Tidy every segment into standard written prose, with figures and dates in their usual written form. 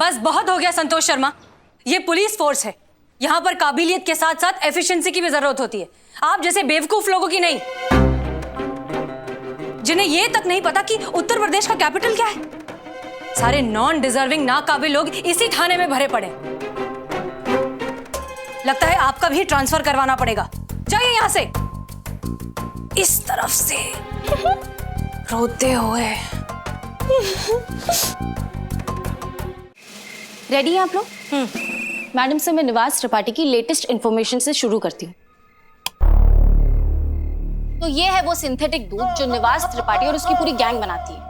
बस बहुत हो गया संतोष शर्मा। ये पुलिस फोर्स है, यहाँ पर काबिलियत के साथ साथ एफिशिएंसी की भी जरूरत होती है। आप जैसे बेवकूफ लोगों की नहीं, जिन्हें ये तक नहीं पता कि उत्तर प्रदेश का कैपिटल क्या है। सारे नॉन डिजर्विंग नाकाबिल लोग इसी थाने में भरे पड़े। लगता है आपका भी ट्रांसफर करवाना पड़ेगा। जाइए यहां से, इस तरफ से रोते हुए। रेडी हैं आप लोग? मैडम से मैं निवास त्रिपाठी की लेटेस्ट इंफॉर्मेशन से शुरू करती हूँ। तो ये है वो सिंथेटिक दूध जो निवास त्रिपाठी और उसकी पूरी गैंग बनाती है।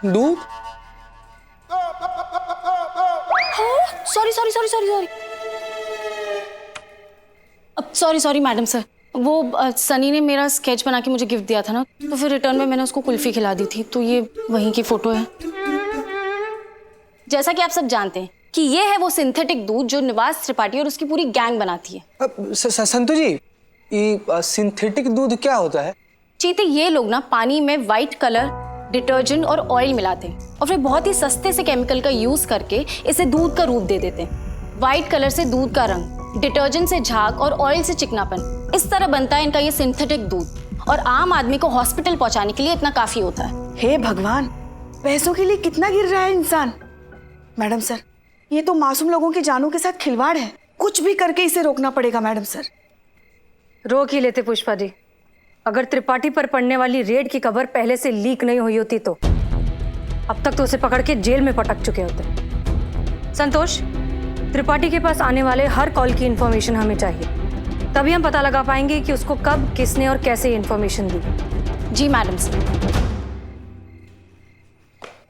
दूध? सॉरी सॉरी मैडम सर, वो सनी ने मेरा स्केच बना के मुझे गिफ्ट दिया था ना, तो फिर रिटर्न में मैंने उसको कुल्फी खिला दी थी, तो ये वहीं की फोटो है। जैसा कि आप सब जानते हैं कि ये है वो सिंथेटिक दूध जो निवास त्रिपाठी और उसकी पूरी गैंग बनाती है। संतु जी, ये सिंथेटिक दूध क्या होता है? चीते, ये लोग ना पानी में व्हाइट कलर, डिटर्जेंट और ऑयल मिलाते हैं और फिर बहुत ही सस्ते से केमिकल का यूज करके इसे दूध का रूप दे देते हैं। व्हाइट कलर से दूध का रंग, डिटर्जेंट से झाग और ऑयल से चिकनापन, इस तरह बनता है इनका ये सिंथेटिक दूध। और आम आदमी को हॉस्पिटल पहुंचाने के लिए इतना काफी होता है। हे भगवान, पैसों के लिए कितना गिर रहा है इंसान। मैडम सर, ये तो मासूम लोगों की जानों के साथ खिलवाड़ है। कुछ भी करके इसे रोकना पड़ेगा मैडम सर। रोक ही लेते पुष्पा जी। अगर त्रिपाठी पर पड़ने वाली रेड की खबर पहले से लीक नहीं हुई होती तो अब तक तो उसे पकड़ के जेल में पटक चुके होते। संतोष, त्रिपाठी के पास आने वाले हर कॉल की इंफॉर्मेशन हमें चाहिए, तभी हम पता लगा पाएंगे कि उसको कब, किसने और कैसे इंफॉर्मेशन दी। जी madam sir.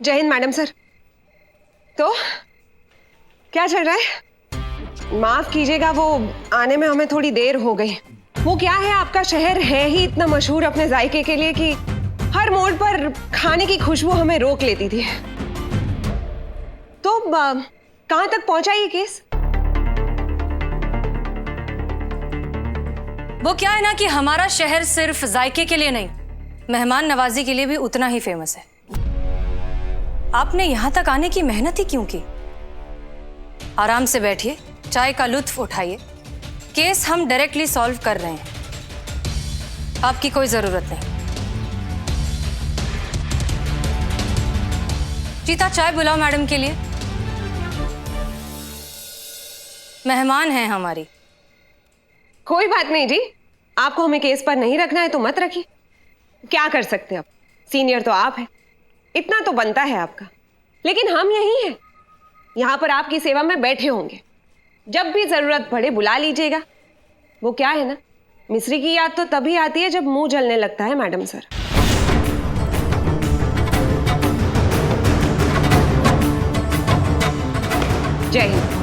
Jai Hind madam sir. तो क्या चल रहा है? माफ कीजिएगा, वो आने में हमें थोड़ी देर हो गई। वो क्या है, आपका शहर है ही इतना मशहूर अपने जायके के लिए कि हर मोड़ पर खाने की खुशबू हमें रोक लेती थी। तो कहां तक पहुंचा ये केस? वो क्या है ना कि हमारा शहर सिर्फ जायके के लिए नहीं, मेहमान नवाजी के लिए भी उतना ही फेमस है। आपने यहां तक आने की मेहनत ही क्यों की? आराम से बैठिए, चाय का लुत्फ उठाइए। केस हम डायरेक्टली सॉल्व कर रहे हैं, आपकी कोई जरूरत नहीं। चीता, चाय बुलाओ मैडम के लिए, मेहमान हैं हमारी। कोई बात नहीं जी, आपको हमें केस पर नहीं रखना है तो मत रखिए। क्या कर सकते हैं, अब सीनियर तो आप हैं, इतना तो बनता है आपका। लेकिन हम यही हैं, यहां पर आपकी सेवा में बैठे होंगे। जब भी जरूरत पड़े बुला लीजिएगा। वो क्या है ना, मिस्री की याद तो तभी आती है जब मुंह जलने लगता है madam sir. Jai Hind.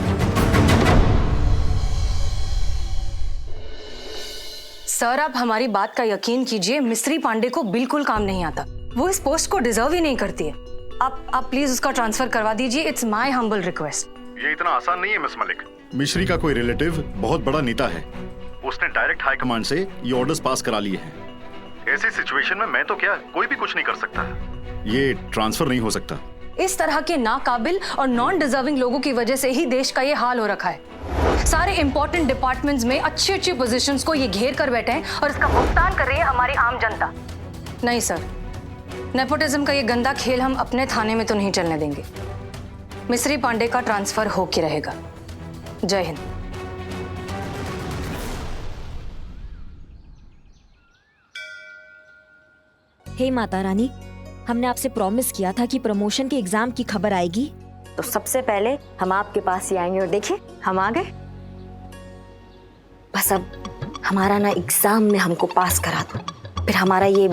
Sir, आप हमारी बात का यकीन कीजिए, मिस्री पांडे को बिल्कुल काम नहीं आता। वो इस पोस्ट को डिजर्व ही नहीं करती है। आप प्लीज उसका ट्रांसफर करवा दीजिए। It's my humble request. ये इतना आसान नहीं है मिस मलिक। मिश्री का कोई रिलेटिव बहुत बड़ा नेता है, उसने डायरेक्ट हाई कमांड से ये ऑर्डर्स पास करा लिए हैं। ऐसी सिचुएशन में मैं तो क्या, कोई भी कुछ नहीं कर सकता। ये ट्रांसफर नहीं हो सकता। इस तरह के नाकाबिल और नॉन डिजर्विंग लोगों की वजह से ही देश का ये हाल हो रखा है। सारे इंपॉर्टेंट डिपार्टमेंट्स में अच्छी अच्छी पोजीशंस को ये घेर कर बैठे हैं और इसका भुगतान कर रही है हमारी आम जनता। नहीं सर, नेपोटिज्म का ये गंदा खेल हम अपने थाने में तो नहीं चलने देंगे। मिस्री पांडे का ट्रांसफर हो के रहेगा। जय हिंद। हे माता रानी, हमने आपसे प्रॉमिस किया था कि प्रमोशन के एग्जाम की खबर आएगी, तो सबसे पहले हम आपके पास ही आएंगे और देखिए हम आ गए। बस अब हमारा ना एग्जाम में हमको पास करा दो, फिर हमारा ये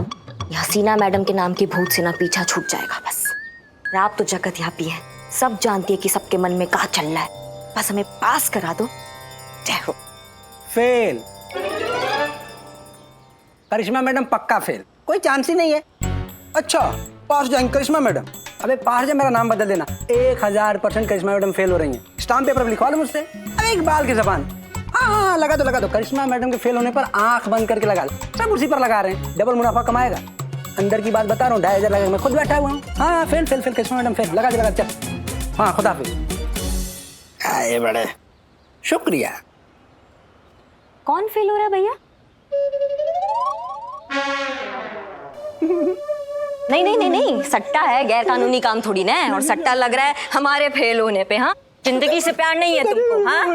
हसीना मैडम के नाम की भूत से ना पीछा छूट जाएगा। बस आप तो जगत यापी है, सब जानती है कि सबके मन में क्या चल रहा है। बस हमें पास करा दो। जय हो। फेल। करिश्मा मैडम पक्का फेल, कोई चांस ही नहीं है। अच्छा, पास जाएंगे करिश्मा मैडम? अबे पास जा, मेरा नाम बदल देना। 1000% करिश्मा मैडम फेल हो रही हैं। स्टाम्प पेपर लिखवा लो मुझसे। अरे एक बाल की जबान। हाँ लगा दो। करिश्मा मैडम के फेल होने पर आंख बंद करके लगा दो। सब उसी पर लगा रहे हैं, डबल मुनाफा कमाएगा। अंदर की बात बता रहा हूँ, 2,500 लगेगा। मैं खुद बैठा हुआ हूँ। हाँ फेल करिश्मा मैडम फेल। लगा दे चल। हाँ खुदा हाफिज। आए बड़े शुक्रिया। कौन फेल हो रहा है भैया? नहीं, सट्टा है, गैर कानूनी काम थोड़ी ना है। और सट्टा लग रहा है हमारे फेल होने पे। हाँ, जिंदगी से प्यार नहीं है तुमको? हाँ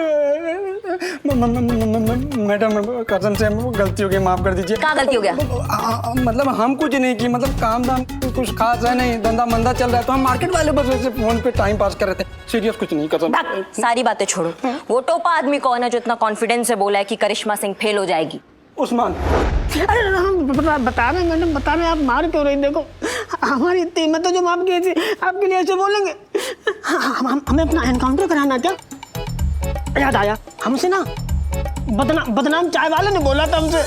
मैडम कसम से गलती हो गई, माफ कर दीजिए। क्या गलती हो गया? मतलब हम कुछ नहीं की, मतलब काम धाम कुछ खास है नहीं, धंधा मंदा चल रहा है तो हम मार्केट वाले बस वैसे फोन पे टाइम पास कर रहे थे। सीरियस कुछ नहीं, कसम। सारी बातें छोड़ो। वो टोपा आदमी कौन है जो इतना कॉन्फिडेंस से बोला है कि करिश्मा सिंह फेल हो जाएगी? उस्मान। बता रहे मैडम, बता रहे, आप मार क्यों रही? देखो हमारी इतनी हिम्मत है जो माफ की थी, आपके लिए ऐसे बोलेंगे? हमें अपना एनकाउंटर कराना क्या? याद आया, हमसे ना बदनाम चाय वाले ने बोला था हमसे।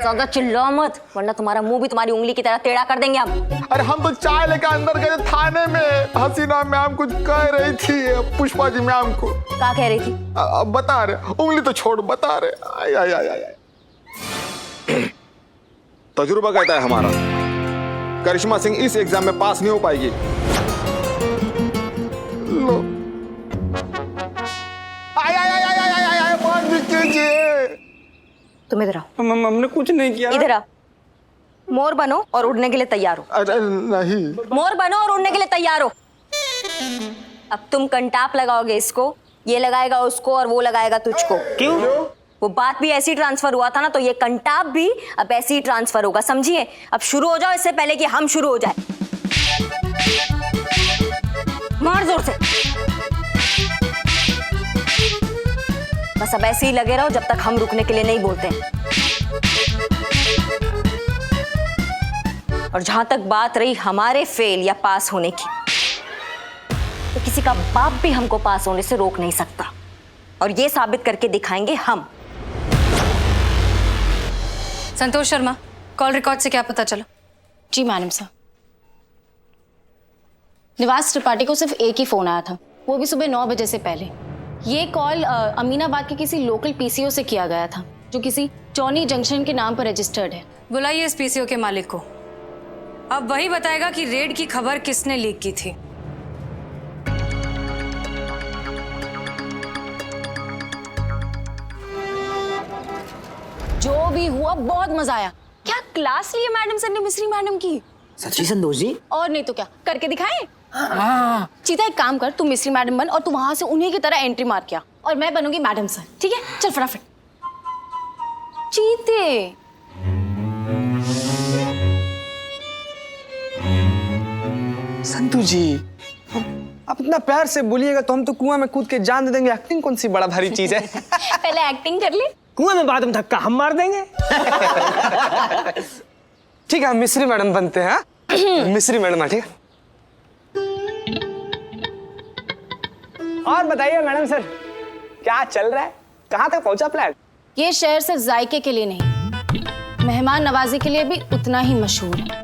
ज्यादा चिल्लाओ मत, वरना तुम्हारा मुंह भी तुम्हारी उंगली की तरह टेढ़ा कर देंगे हम। अरे हम तो चाय लेकर अंदर गए थाने में, हसीना मैम कुछ कह रही थी पुष्पा जी मैम को। क्या कह रही थी? अब बता रहे, उंगली तो छोड़, बता रहे। आय। तजुर्बा कहता है हमारा, करिश्मा सिंह इस एग्जाम में पास नहीं हो पाएगी। लो आय बंद कीजिए। तुम इधर आओ। हमने कुछ नहीं किया। इधर आओ। मोर बनो और उड़ने के लिए तैयार हो। अरे नहीं, मोर बनो और उड़ने के लिए तैयार हो। अब तुम कंटाप लगाओगे इसको, ये लगाएगा उसको और वो लगाएगा तुझको। क्यों? वो बात भी ऐसी ट्रांसफर हुआ था ना, तो ये कंटाप भी अब ऐसे ही ट्रांसफर होगा, समझिए? अब शुरू हो जाओ इससे पहले कि हम शुरू हो जाए। मार जोर से। बस अब ऐसे ही लगे रहो जब तक हम रुकने के लिए नहीं बोलते। और जहां तक बात रही हमारे फेल या पास होने की, तो किसी का बाप भी हमको पास होने से रोक नहीं सकता, और ये साबित करके दिखाएंगे हम। संतोष शर्मा, कॉल रिकॉर्ड से क्या पता चला? जी मैडम साहब, निवास त्रिपाठी को सिर्फ एक ही फोन आया था, वो भी सुबह 9 बजे से पहले। ये कॉल अमीनाबाद के किसी लोकल पीसीओ से किया गया था, जो किसी चौनी जंक्शन के नाम पर रजिस्टर्ड है। बुलाइए इस पीसीओ के मालिक को। अब वही बताएगा कि रेड की खबर किसने लीक की थी। जो भी हुआ बहुत मजा आया। क्या क्लास ली है मैडम सर ने मिस्री मैडम की। सच्ची संतोष जी? और नहीं तो क्या, करके दिखाएं? चीता एक काम कर, तू मिस्री मैडम बन और तू वहां से उन्हीं की तरह एंट्री मार के आ, और मैं बनूंगी मैडम सर। ठीक है, चल फटाफट। चीते संतू जी, आप इतना प्यार से बोलिएगा तो हम तो कुआं में कूद के जान दे देंगे। एक्टिंग कौन सी बड़ा भारी चीज है। पहले एक्टिंग कर ले। कुआं में बाद में धक्का हम मार देंगे। ठीक है, हम मिस्री मैडम बनते हैं। मिस्री मैडम, ठीक है। और बताइए मैडम सर, क्या चल रहा है? कहाँ तक पहुंचा प्लान? ये शहर सिर्फ जायके के लिए नहीं, मेहमान नवाजी के लिए भी उतना ही मशहूर है।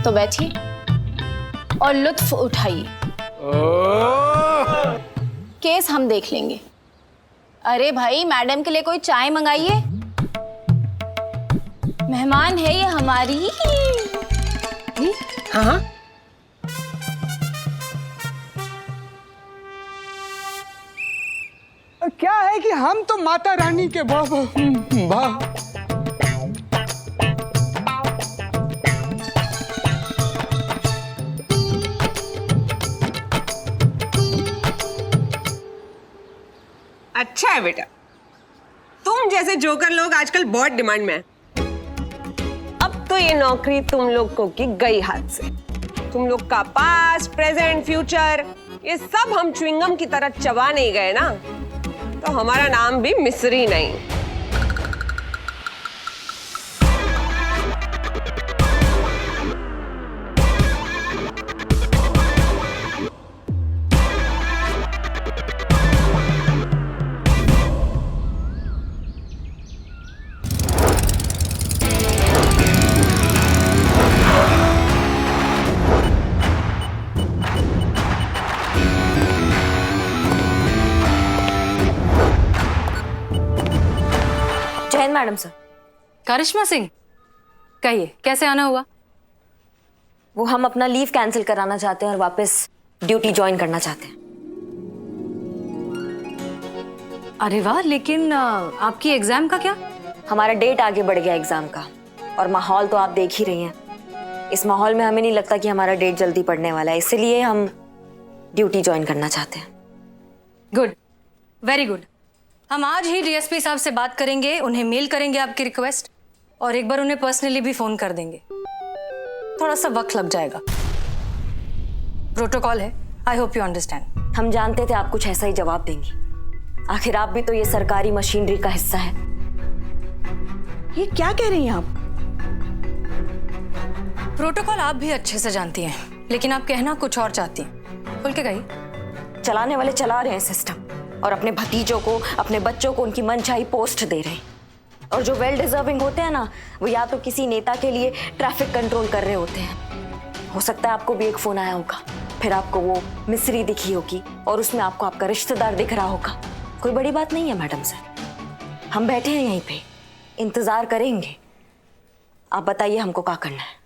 तो बैठिए और लुत्फ उठाइए। केस हम देख लेंगे। अरे भाई, मैडम के लिए कोई चाय मंगाइए। मेहमान है ये हमारी। हाँ, क्या है कि हम तो माता रानी के बाबा। अच्छा है बेटा, तुम जैसे जोकर लोग आजकल बहुत डिमांड में हैं। अब तो ये नौकरी तुम लोगों की गई हाथ से। तुम लोग का पास्ट, प्रेजेंट, फ्यूचर, ये सब हम च्युइंगम की तरह चबा नहीं गए ना, तो हमारा नाम भी मिस्री नहीं। Madam sir. करिश्मा सिंह, कहिए कैसे आना हुआ? वो हम अपना लीव कैंसिल कराना चाहते हैं और वापस ड्यूटी ज्वाइन करना चाहते हैं। अरे वाह, लेकिन आपकी एग्जाम का क्या? हमारा डेट आगे बढ़ गया एग्जाम का, और माहौल तो आप देख ही रही हैं। इस माहौल में हमें नहीं लगता कि हमारा डेट जल्दी पड़ने वाला है, इसलिए हम ड्यूटी ज्वाइन करना चाहते हैं। Good, very good. हम आज ही डीएसपी साहब से बात करेंगे, उन्हें मेल करेंगे आपकी रिक्वेस्ट, और एक बार उन्हें पर्सनली भी फोन कर देंगे। थोड़ा सा वक्त लग जाएगा, प्रोटोकॉल है। I hope you understand. हम जानते थे आप कुछ ऐसा ही जवाब देंगी, आखिर आप भी तो ये सरकारी मशीनरी का हिस्सा है। ये क्या कह रही हैं आप? प्रोटोकॉल आप भी अच्छे से जानती हैं, लेकिन आप कहना कुछ और चाहती हैं। खुल के कहिए। चलाने वाले चला रहे हैं सिस्टम, और अपने भतीजों को, अपने बच्चों को उनकी मनचाही पोस्ट दे रहे हैं। और जो वेल डिजर्विंग होते हैं ना, वो या तो किसी नेता के लिए ट्रैफिक कंट्रोल कर रहे होते हैं। हो सकता है आपको भी एक फोन आया होगा, फिर आपको वो मिस्री दिखी होगी और उसमें आपको आपका रिश्तेदार दिख रहा होगा। कोई बड़ी बात नहीं है मैडम सर, हम बैठे हैं यहीं पे, इंतजार करेंगे। आप बताइए हमको क्या करना है।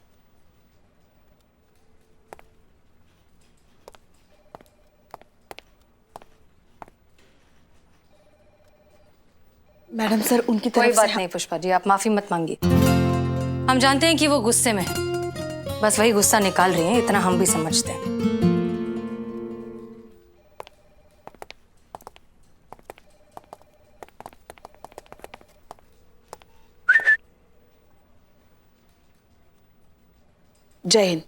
मैडम सर, उनकी कोई तरफ बात से नहीं पुष्पा जी, आप माफी मत मांगिए। हम जानते हैं कि वो गुस्से में है, बस वही गुस्सा निकाल रही हैं, इतना हम भी समझते हैं। जय हिंद।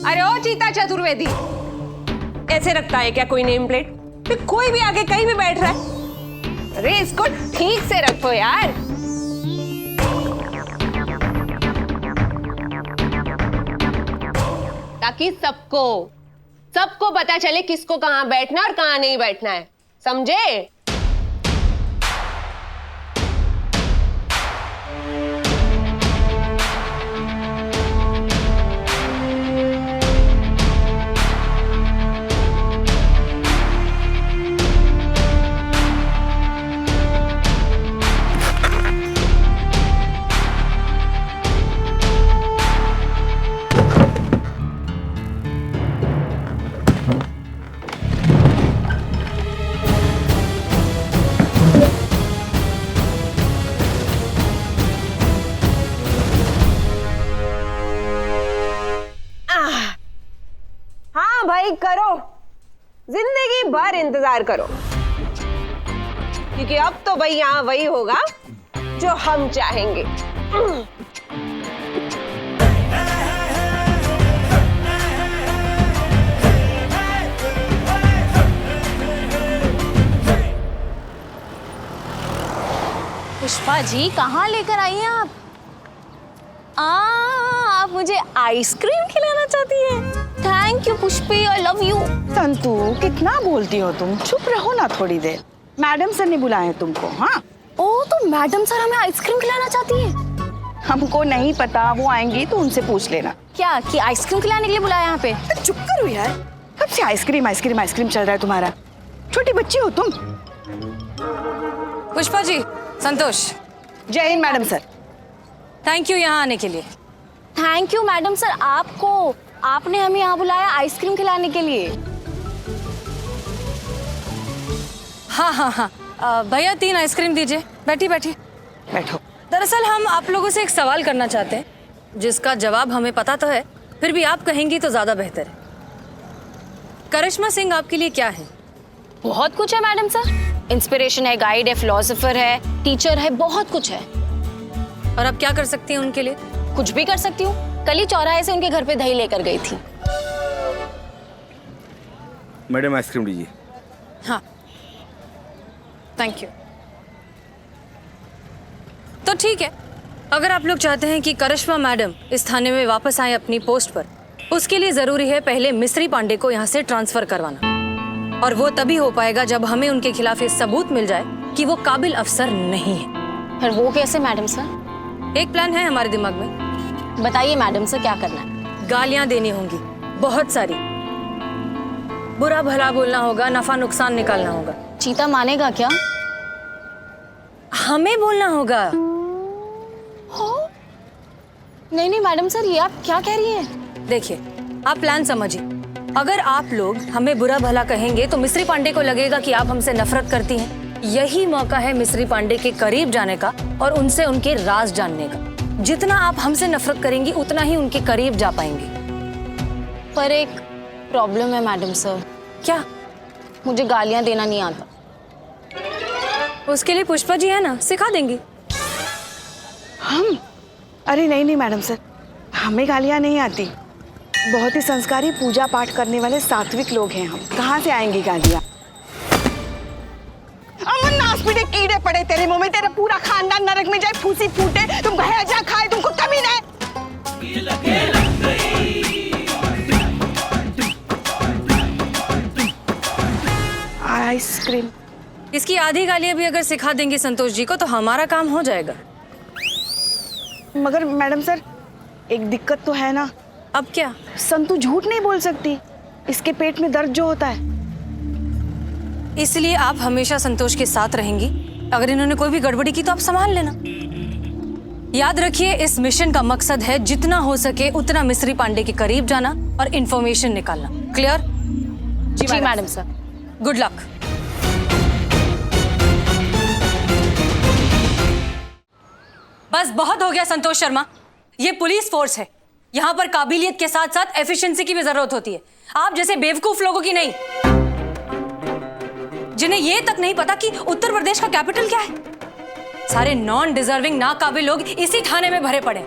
अरे ओ चीता चतुर्वेदी, ऐसे रखता है क्या कोई नेम प्लेट? फिर कोई भी आके कहीं भी बैठ रहा है। अरे इसको ठीक से रखो यार। ताकि सबको पता चले किसको कहां बैठना और कहां नहीं बैठना है, समझे? भाई करो, जिंदगी भर इंतजार करो, क्योंकि अब तो भाई यहाँ वही होगा जो हम चाहेंगे। पुष्पा जी, कहाँ लेकर आई हैं आप? आप मुझे आइसक्रीम खिलाना चाहती हैं? Thank you Pushpi, I love you. Santu, कितना बोलती हो तुम? चुप रहो ना थोड़ी देर। मैडम सर ने बुलाया तुमको। हाँ, ओह, तो मैडम सर हमें आइसक्रीम खिलाना चाहती हैं? हमको नहीं पता, वो आएंगी तो उनसे पूछ लेना। क्या कि आइसक्रीम खिलाने के लिए बुलाया यहाँ पे? चुप करो यार, कब से आइसक्रीम आइसक्रीम आइसक्रीम चल रहा है तुम्हारा? छोटी बच्ची हो तुम। पुष्पा जी, संतोष। जय Hind madam sir. Thank you यहाँ आने के लिए। थैंक यू मैडम सर, आपने हमें यहाँ बुलाया आइसक्रीम खिलाने के लिए। हाँ, भैया 3 आइसक्रीम दीजिए। बैठी बैठो। दरअसल हम आप लोगों से एक सवाल करना चाहते हैं, जिसका जवाब हमें पता तो है, फिर भी आप कहेंगी तो ज्यादा बेहतर है। करिश्मा सिंह आपके लिए क्या है? बहुत कुछ है मैडम सर। इंस्पिरेशन है, गाइड है, फिलोसोफर है, टीचर है, बहुत कुछ है। और आप क्या कर सकती हैं उनके लिए? कुछ भी कर सकती हूँ। कल ही चौराहे से उनके घर पे दही लेकर गई थी। मैडम आइसक्रीम लीजिए। हाँ, थैंक यू। तो ठीक है, अगर आप लोग चाहते हैं कि करिश्मा मैडम इस थाने में वापस आए अपनी पोस्ट पर, उसके लिए जरूरी है पहले मिस्री पांडे को यहाँ से ट्रांसफर करवाना, और वो तभी हो पाएगा जब हमें उनके खिलाफ ये सबूत मिल जाए कि वो काबिल अफसर नहीं है। फिर वो कैसे मैडम सर? एक प्लान है हमारे दिमाग में। बताइए मैडम सर, क्या करना है? गालियां देनी होंगी, बहुत सारी। बुरा भला बोलना होगा, नफा नुकसान निकालना होगा। चीता मानेगा क्या? हमें बोलना होगा। नहीं नहीं मैडम सर, ये आप क्या कह रही हैं? देखिए, आप प्लान समझिए। अगर आप लोग हमें बुरा भला कहेंगे तो मिस्री पांडे को लगेगा कि आप हमसे नफरत करती हैं। यही मौका है मिस्री पांडे के करीब जाने का और उनसे उनके राज जानने का। जितना आप हमसे नफरत करेंगी उतना ही उनके करीब जा पाएंगे। पर एक प्रॉब्लम है मैडम सर। क्या? मुझे गालियां देना नहीं आता। उसके लिए पुष्पा जी है ना, सिखा देंगी। हम? अरे नहीं नहीं मैडम सर, हमें गालियाँ नहीं आती। बहुत ही संस्कारी पूजा पाठ करने वाले सात्विक लोग हैं हम, कहाँ से आएंगी गालियाँ? अमन नास पीटे कीड़े पड़े तेरे मुंह में, तेरा पूरा खानदान नरक में जाए, फूसी फूटे, तुम हैजा खाए, तुमको कमी नहीं। आइसक्रीम। इसकी आधी गालियां भी अगर सिखा देंगे संतोष जी को तो हमारा काम हो जाएगा। मगर मैडम सर, एक दिक्कत तो है ना। अब क्या? संतू झूठ नहीं बोल सकती, इसके पेट में दर्द जो होता है। इसलिए आप हमेशा संतोष के साथ रहेंगी। अगर इन्होंने कोई भी गड़बड़ी की तो आप संभाल लेना। याद रखिए, इस मिशन का मकसद है जितना हो सके उतना मिस्री पांडे के करीब जाना और इंफॉर्मेशन निकालना। क्लियर? जी मैडम सर। Good luck. बस बहुत हो गया संतोष शर्मा। ये पुलिस फोर्स है, यहाँ पर काबिलियत के साथ साथ एफिशिएंसी की भी जरूरत होती है। आप जैसे बेवकूफ लोगों की नहीं, जिन्हें ये तक नहीं पता कि उत्तर प्रदेश का कैपिटल क्या है। सारे नॉन डिजर्विंग नाकाबिल लोग इसी थाने में भरे पड़े।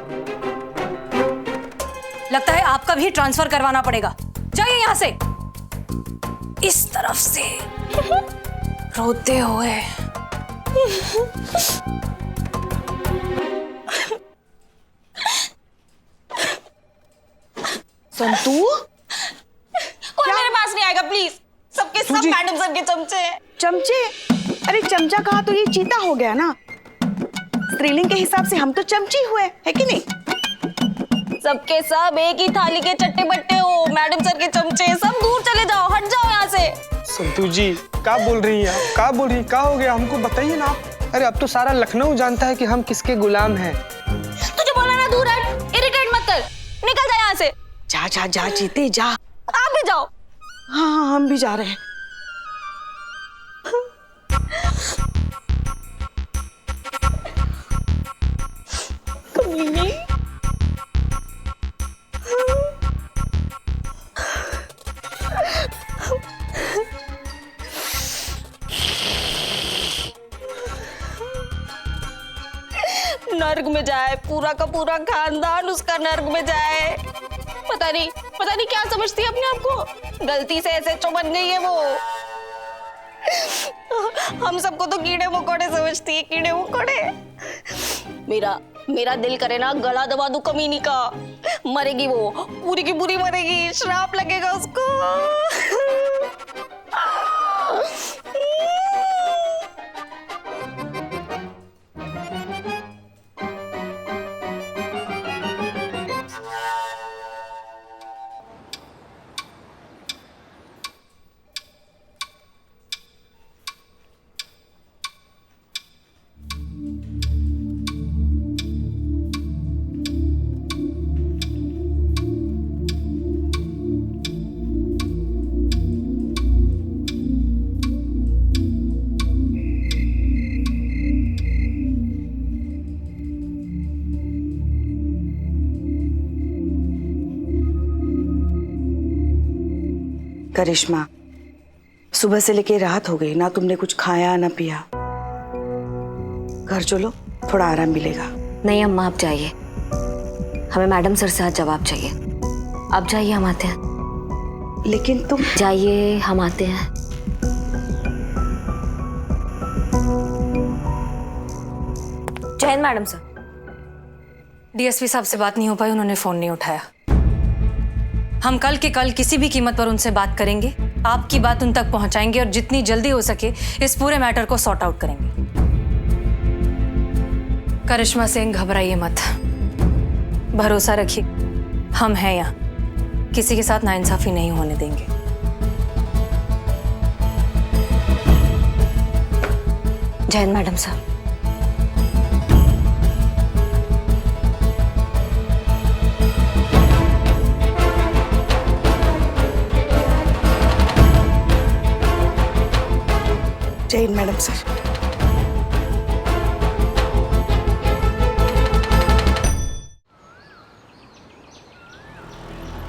लगता है आपका भी ट्रांसफर करवाना पड़ेगा। जाइए यहां से, इस तरफ से रोते हुए। संतू, कोई मेरे पास नहीं आएगा प्लीज। सबके सब मैडम सर के चमचे हैं। चमचे? अरे चमचा कहा तो ये चीता हो गया ना। स्त्रीलिंग के हिसाब से हम तो चमची हुए, है कि नहीं? सबके सब एक ही थाली के चट्टे बट्टे हो। मैडम सर के चमचे, सब दूर चले जाओ, हट जाओ यहाँ से। संतू जी क्या बोल रही हैं आप? क्या बोल रही हैं? क्या हो गया? हमको बताइए ना आप। अरे अब तो सारा लखनऊ जानता है कि हम किसके गुलाम हैं। तुझे बोला ना दूर हट, इरिटेट मत कर, निकल जा यहाँ से। जा जा जा चीते जा। आप भी जाओ। हाँ हाँ, हम भी जा रहे हैं। कमीनी। नर्क में जाए, पूरा का पूरा खानदान उसका नर्क में जाए। पता नहीं क्या समझती है अपने आप को। गलती से एसएचओ बन गई है वो। हम सबको तो कीड़े मकोड़े समझती है, कीड़े मकोड़े। मेरा दिल करे ना गला दबा दूं कमीनी का। मरेगी वो, पूरी की पूरी मरेगी, श्राप लगेगा उसको। करिश्मा, सुबह से लेके रात हो गई ना, तुमने कुछ खाया ना पिया। घर चलो, थोड़ा आराम मिलेगा। नहीं अम्मा, आप जाइए, हमें मैडम सर से आज जवाब चाहिए। आप जाइए, हम आते हैं। लेकिन तुम जाइए, हम आते हैं। जय हिंद मैडम सर। डीएसपी साहब से बात नहीं हो पाई, उन्होंने फोन नहीं उठाया। हम कल के कल किसी भी कीमत पर उनसे बात करेंगे, आपकी बात उन तक पहुंचाएंगे और जितनी जल्दी हो सके इस पूरे मैटर को सॉर्ट आउट करेंगे। करिश्मा सिंह, घबराइए मत, भरोसा रखिए, हम हैं यहाँ, किसी के साथ नाइंसाफी नहीं होने देंगे। Jain madam sir. Jain madam sir.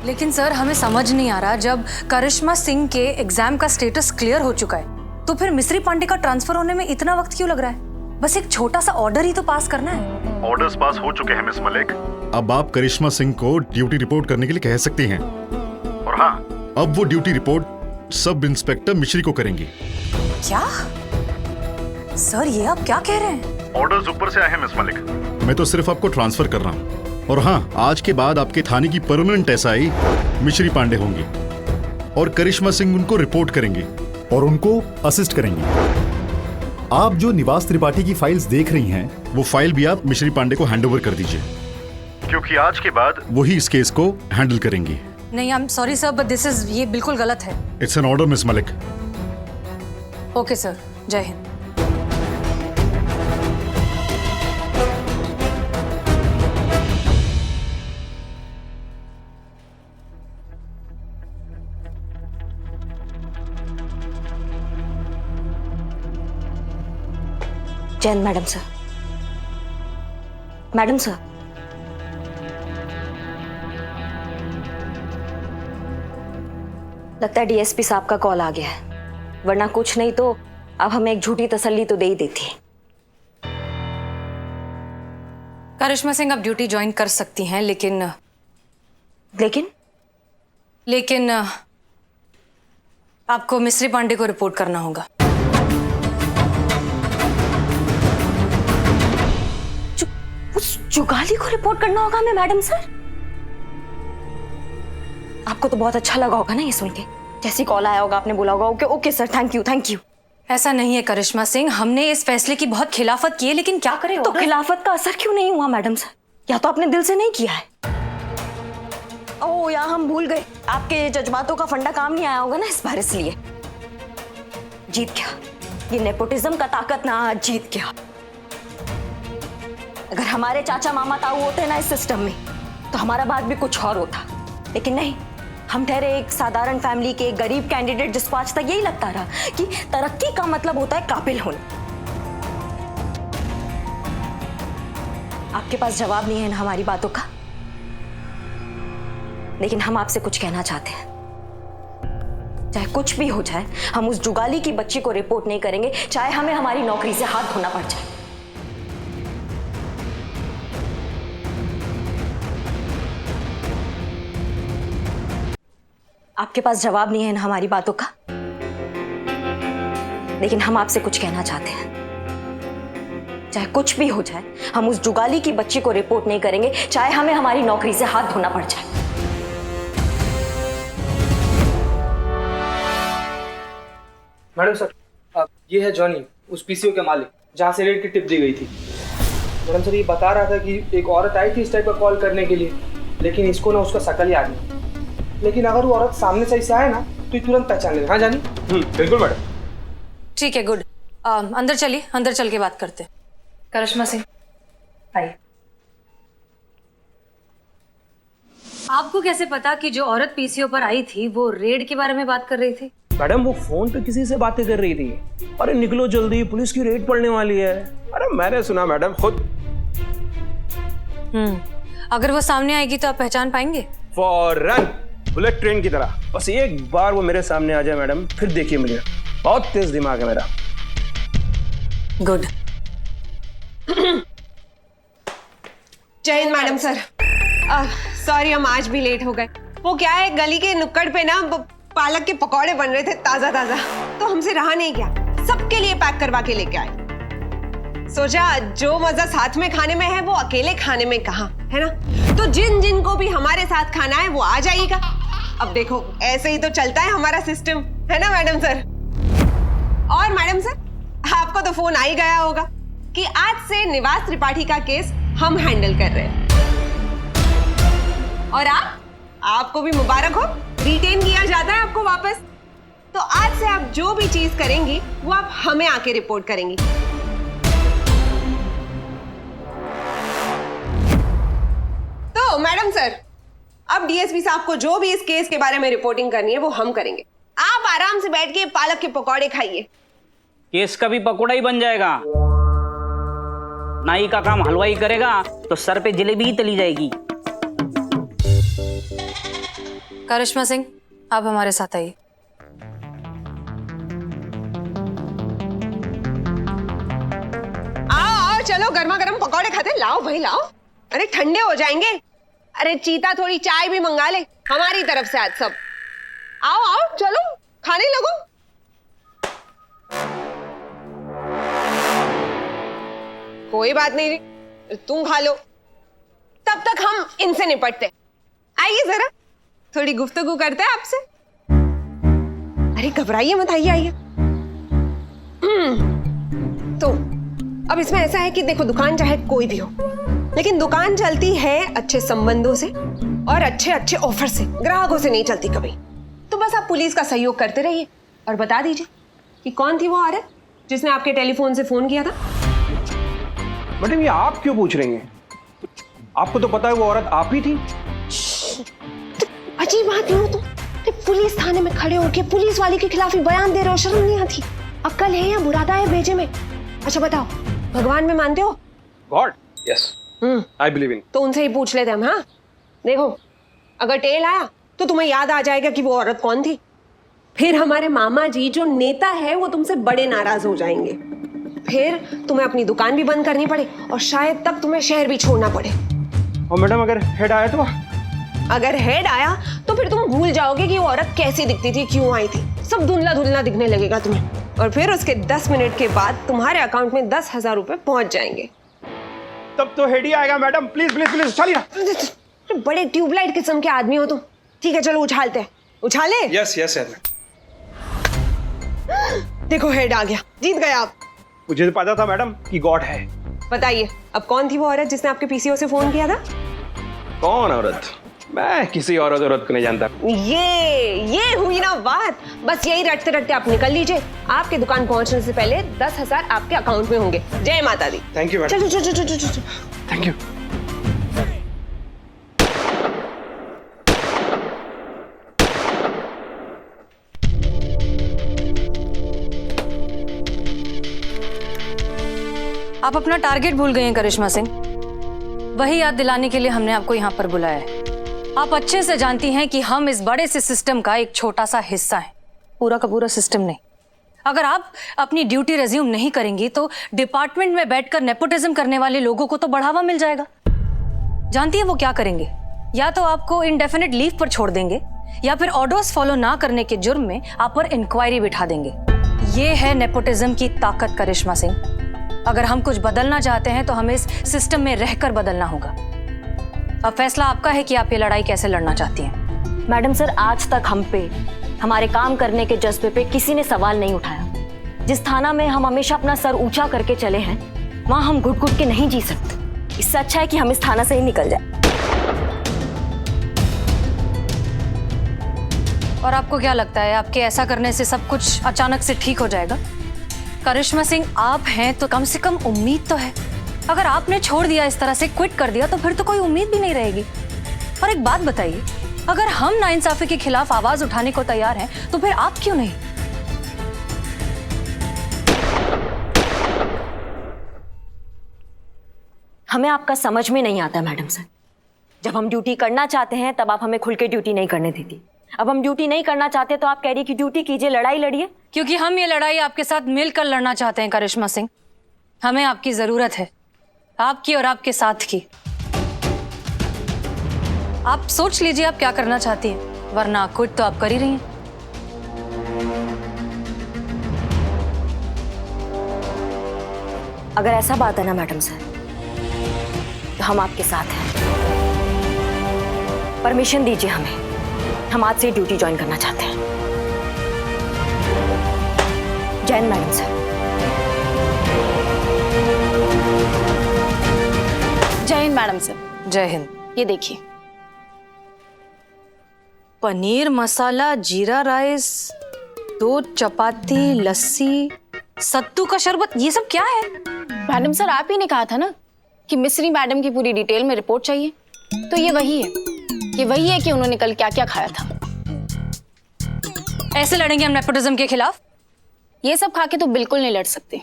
लेकिन सर हमें समझ नहीं आ रहा, जब करिश्मा सिंह के एग्जाम का स्टेटस क्लियर हो चुका है तो फिर मिस्री पांडे का ट्रांसफर होने में इतना वक्त क्यों लग रहा है? बस एक छोटा सा ऑर्डर ही तो पास करना है। ऑर्डर्स पास हो चुके हैं मिस मलिक। अब आप करिश्मा सिंह को ड्यूटी रिपोर्ट करने के लिए कह सकती हैं। और हाँ, अब वो ड्यूटी रिपोर्ट सब इंस्पेक्टर मिश्री को करेंगी। क्या सर, ये आप क्या कह रहे हैं? ऑर्डर्स ऊपर से आए हैं मिस मलिक, मैं तो सिर्फ आपको ट्रांसफर कर रहा हूँ। और हाँ, आज के बाद आपके थाने की परमानेंट एसआई मिश्री पांडे होंगी और करिश्मा सिंह उनको रिपोर्ट करेंगी और उनको असिस्ट करेंगी। आप जो निवास त्रिपाठी की फाइल्स देख रही हैं, वो फाइल भी आप मिश्री पांडे को हैंडओवर कर दीजिए, क्योंकि आज के बाद वही इस केस को हैंडल करेंगी। नहीं, I am sorry sir, but ये बिल्कुल गलत है। It's an order miss Malik. Okay sir, Jai Hind. Jain madam sir. Madam sir, लगता है डीएसपी साहब का कॉल आ गया है, वरना कुछ नहीं तो अब हमें एक झूठी तसल्ली तो दे ही देती। करिश्मा सिंह अब ड्यूटी ज्वाइन कर सकती हैं, लेकिन आपको मिस्री पांडे को रिपोर्ट करना होगा। उस जुगाली को रिपोर्ट करना होगा हमें मैडम सर? आपको तो बहुत अच्छा लगा होगा ना ये सुन के। जैसी कॉल आया होगा आपने बोला होगा okay okay sir, thank you. ऐसा नहीं है करिश्मा सिंह, हमने इस फैसले की बहुत खिलाफत की है, लेकिन क्या करें? तो खिलाफत का असर क्यों नहीं हुआ मैडम सर? या तो आपने दिल से नहीं किया है। ओह या हम भूल गए, आपके जज्बातों का फंडा काम नहीं आया होगा ना इस बार, इसलिए जीत गया। ये नेपोटिज्म का ताकत ना आज जीत गया। अगर हमारे चाचा मामा ताऊ होते ना इस सिस्टम में तो हमारा बात भी कुछ और होता, लेकिन नहीं, हम ठहरे एक साधारण फैमिली के एक गरीब कैंडिडेट जिसको आज तक यही लगता रहा कि तरक्की का मतलब होता है काबिल होना। आपके पास जवाब नहीं है ना हमारी बातों का, लेकिन हम आपसे कुछ कहना चाहते हैं। चाहे कुछ भी हो जाए, हम उस जुगाली की बच्ची को रिपोर्ट नहीं करेंगे, चाहे हमें हमारी नौकरी से हाथ धोना पड़ जाए। आपके पास जवाब नहीं है ना हमारी बातों का, लेकिन हम आपसे कुछ कहना चाहते हैं। चाहे कुछ भी हो जाए, हम उस जुगाली की बच्ची को रिपोर्ट नहीं करेंगे, चाहे हमें हमारी नौकरी से हाथ धोना पड़ जाए। मैडम सर, ये है जॉनी, उस पीसीओ के मालिक जहाँ से रेड की टिप दी गई थी। मैडम सर, ये बता रहा था कि एक औरत आई थी इस टाइप का कॉल करने के लिए, लेकिन इसको ना उसका शकल याद नहीं। लेकिन अगर वो औरत सामने से ऐसे आए ना तो ये तुरंत पहचान लेगा। हाँ जानी? बिल्कुल मैडम। ठीक है, गुड। अंदर चलिए, अंदर चल के बात करते हैं। करिश्मा सिंह आइए। आपको कैसे पता कि जो औरत पीसीओ पर आई थी वो रेड के बारे में बात कर रही थी? मैडम वो फोन पे किसी से बातें कर रही थी, अरे निकलो जल्दी पुलिस की रेड पड़ने वाली है। अरे मैंने सुना मैडम खुद। अगर वो सामने आएगी तो आप पहचान पाएंगे? फौरन, बुलेट ट्रेन की तरह। बस एक बार वो मेरे सामने आ जाए मैडम, फिर देखिए मुझे, बहुत तेज दिमाग है मेरा। गुड। जय हिंद मैडम सर। सॉरी हम आज भी लेट हो गए। वो क्या है, गली के नुक्कड़ पे ना पालक के पकौड़े बन रहे थे ताजा ताजा, तो हमसे रहा नहीं गया, सबके लिए पैक करवा के लेके आए। सोचा जो मजा साथ में खाने में है वो अकेले खाने में कहाँ है ना, तो जिन जिन को भी हमारे साथ खाना है वो आ जाइएगा। अब देखो ऐसे ही तो चलता है हमारा सिस्टम, है ना मैडम सर? और मैडम सर, आपको तो फोन आ ही गया होगा कि आज से निवास त्रिपाठी का केस हम हैंडल कर रहे हैं। और आपको भी मुबारक हो, रिटेन किया जाता है आपको वापस। तो आज से आप जो भी चीज करेंगी वो आप हमें आके रिपोर्ट करेंगी। ओह मैडम सर, अब डीएसपी साहब को जो भी इस केस के बारे में रिपोर्टिंग करनी है वो हम करेंगे। आप आराम से बैठ के पालक के पकौड़े खाइए। केस का भी पकौड़ा ही बन जाएगा। नाई का काम हलवाई करेगा तो सर पे जलेबी ही तली जाएगी। करिश्मा सिंह, आप हमारे साथ आइए। आओ चलो, गर्मा गर्म पकौड़े खाते। लाओ भाई लाओ, अरे ठंडे हो जाएंगे। अरे चीता थोड़ी चाय भी मंगा ले हमारी तरफ से आज सब। आओ आओ चलो, खाने लगो। कोई बात नहीं जी, तुम खा लो, तब तक हम इनसे निपटते। आइए जरा, थोड़ी गुफ्तगू करते हैं आपसे। अरे घबराइए मत, आइए आइए। तो अब इसमें ऐसा है कि देखो, दुकान चाहे कोई भी हो, लेकिन दुकान चलती है अच्छे संबंधों से और अच्छे अच्छे ऑफर से, ग्राहकों से नहीं चलती कभी। तो बस आप पुलिस का सहयोग करते रहिए और बता दीजिए कि कौन थी वो औरत जिसने आपके टेलीफोन से फोन किया था। मैडम ये आप क्यों पूछ रही हैं? आपको तो पता है वो औरत आप ही थी। अजीब बात नहीं हो तुम, पुलिस थाने में खड़े होकर पुलिस वाले के खिलाफ ही बयान दे रहे हो, शर्म नहीं आती? अक्ल है या बुरादा है भेजे में? अच्छा बताओ, भगवान में मानते हो? God, yes, I believe in. तो उनसे ही पूछ लेते हम। हाँ देखो, अगर टेल आया तो तुम्हें याद आ जाएगा कि वो औरत कौन थी। फिर हमारे मामा जी जो नेता है वो तुमसे बड़े नाराज हो जाएंगे। फिर तुम्हें अपनी दुकान भी बंद करनी पड़े और शायद तब तुम्हें शहर भी छोड़ना पड़े। और मैडम अगर हेड आया तो? अगर हेड आया तो फिर तुम भूल जाओगे कि वो औरत कैसी दिखती थी, क्यों आई थी। सब धुंधला धुंधला दिखने लगेगा तुम्हें, और फिर उसके 10 मिनट के बाद तुम्हारे अकाउंट में 10,000 रुपए पहुंच जाएंगे। तब तो हेड ही आएगा मैडम। प्लीज प्लीज प्लीज चलिए। बड़े ट्यूबलाइट किस्म के आदमी हो तुम। ठीक है चलो उछालते हैं। उछाले? Yes yes sir. देखो हेड आ गया, जीत गए आप। मुझे तो पता था मैडम कि गॉड है। बताइए अब कौन थी वो औरत जिसने आपके पीसीओ से फोन किया था? कौन औरत? मैं किसी और औरत को नहीं जानता। ये हुई ना बात। बस यही रटते रटते आप निकल लीजिए। आपके दुकान पहुंचने से पहले 10,000 आपके अकाउंट में होंगे। जय माता दी। Thank you madam. चलो चलो चलो चलो। Thank you. आप अपना टारगेट भूल गए हैं करिश्मा सिंह। वही याद दिलाने के लिए हमने आपको यहाँ पर बुलाया है। आप अच्छे से जानती हैं कि हम इस बड़े से सिस्टम का एक छोटा सा हिस्सा है, पूरा का पूरा सिस्टम नहीं। अगर आप अपनी ड्यूटी रिज्यूम नहीं करेंगी तो डिपार्टमेंट में बैठकर नेपोटिज्म करने वाले लोगों को तो बढ़ावा मिल जाएगा। जानती है वो क्या करेंगे? या तो आपको इंडेफिनिट लीव पर छोड़ देंगे या फिर ऑर्डर्स फॉलो ना करने के जुर्म में आप पर इंक्वायरी बिठा देंगे। ये है नेपोटिज्म की ताकत करिश्मा सिंह। अगर हम कुछ बदलना चाहते हैं तो हमें इस सिस्टम में रहकर बदलना होगा। अब फैसला आपका है कि आप ये लड़ाई कैसे लड़ना चाहती हैं। मैडम सर, आज तक हम पे, हमारे काम करने के जज्बे पे किसी ने सवाल नहीं उठाया। जिस थाना में हम हमेशा अपना सर ऊंचा करके चले हैं, वहां हम घुट घुट के नहीं जी सकते। इससे अच्छा है कि हम इस थाना से ही निकल जाए। और आपको क्या लगता है आपके ऐसा करने से सब कुछ अचानक से ठीक हो जाएगा? करिश्मा सिंह, आप हैं तो कम से कम उम्मीद तो है। अगर आपने छोड़ दिया, इस तरह से क्विट कर दिया, तो फिर तो कोई उम्मीद भी नहीं रहेगी। और एक बात बताइए, अगर हम नाइंसाफी के खिलाफ आवाज उठाने को तैयार हैं तो फिर आप क्यों नहीं? हमें आपका समझ में नहीं आता मैडम सर। जब हम ड्यूटी करना चाहते हैं तब आप हमें खुल के ड्यूटी नहीं करने देती। अब हम ड्यूटी नहीं करना चाहते तो आप कह रही है कि ड्यूटी कीजिए, लड़ाई लड़िए। क्योंकि हम ये लड़ाई आपके साथ मिलकर लड़ना चाहते हैं करिश्मा सिंह। हमें आपकी जरूरत है, आपकी और आपके साथ की। आप सोच लीजिए आप क्या करना चाहती हैं, वरना क्विट तो आप कर ही रही हैं। अगर ऐसा बात है ना मैडम सर, तो हम आपके साथ हैं। परमिशन दीजिए हमें, हम आज से ड्यूटी ज्वाइन करना चाहते हैं। जय Hind madam sir. Jai Hind madam sir. Jai Hind. ये देखिए, पनीर मसाला, जीरा राइस, 2 चपाती, लस्सी, सत्तू का शरबत, ये सब क्या है? मैडम सर आप ही ने कहा था ना कि मिस्री मैडम की पूरी डिटेल में रिपोर्ट चाहिए। तो ये वही है कि उन्होंने कल क्या क्या खाया था। ऐसे लड़ेंगे हम नेपोटिज्म के खिलाफ? ये सब खा के तो बिल्कुल नहीं लड़ सकते।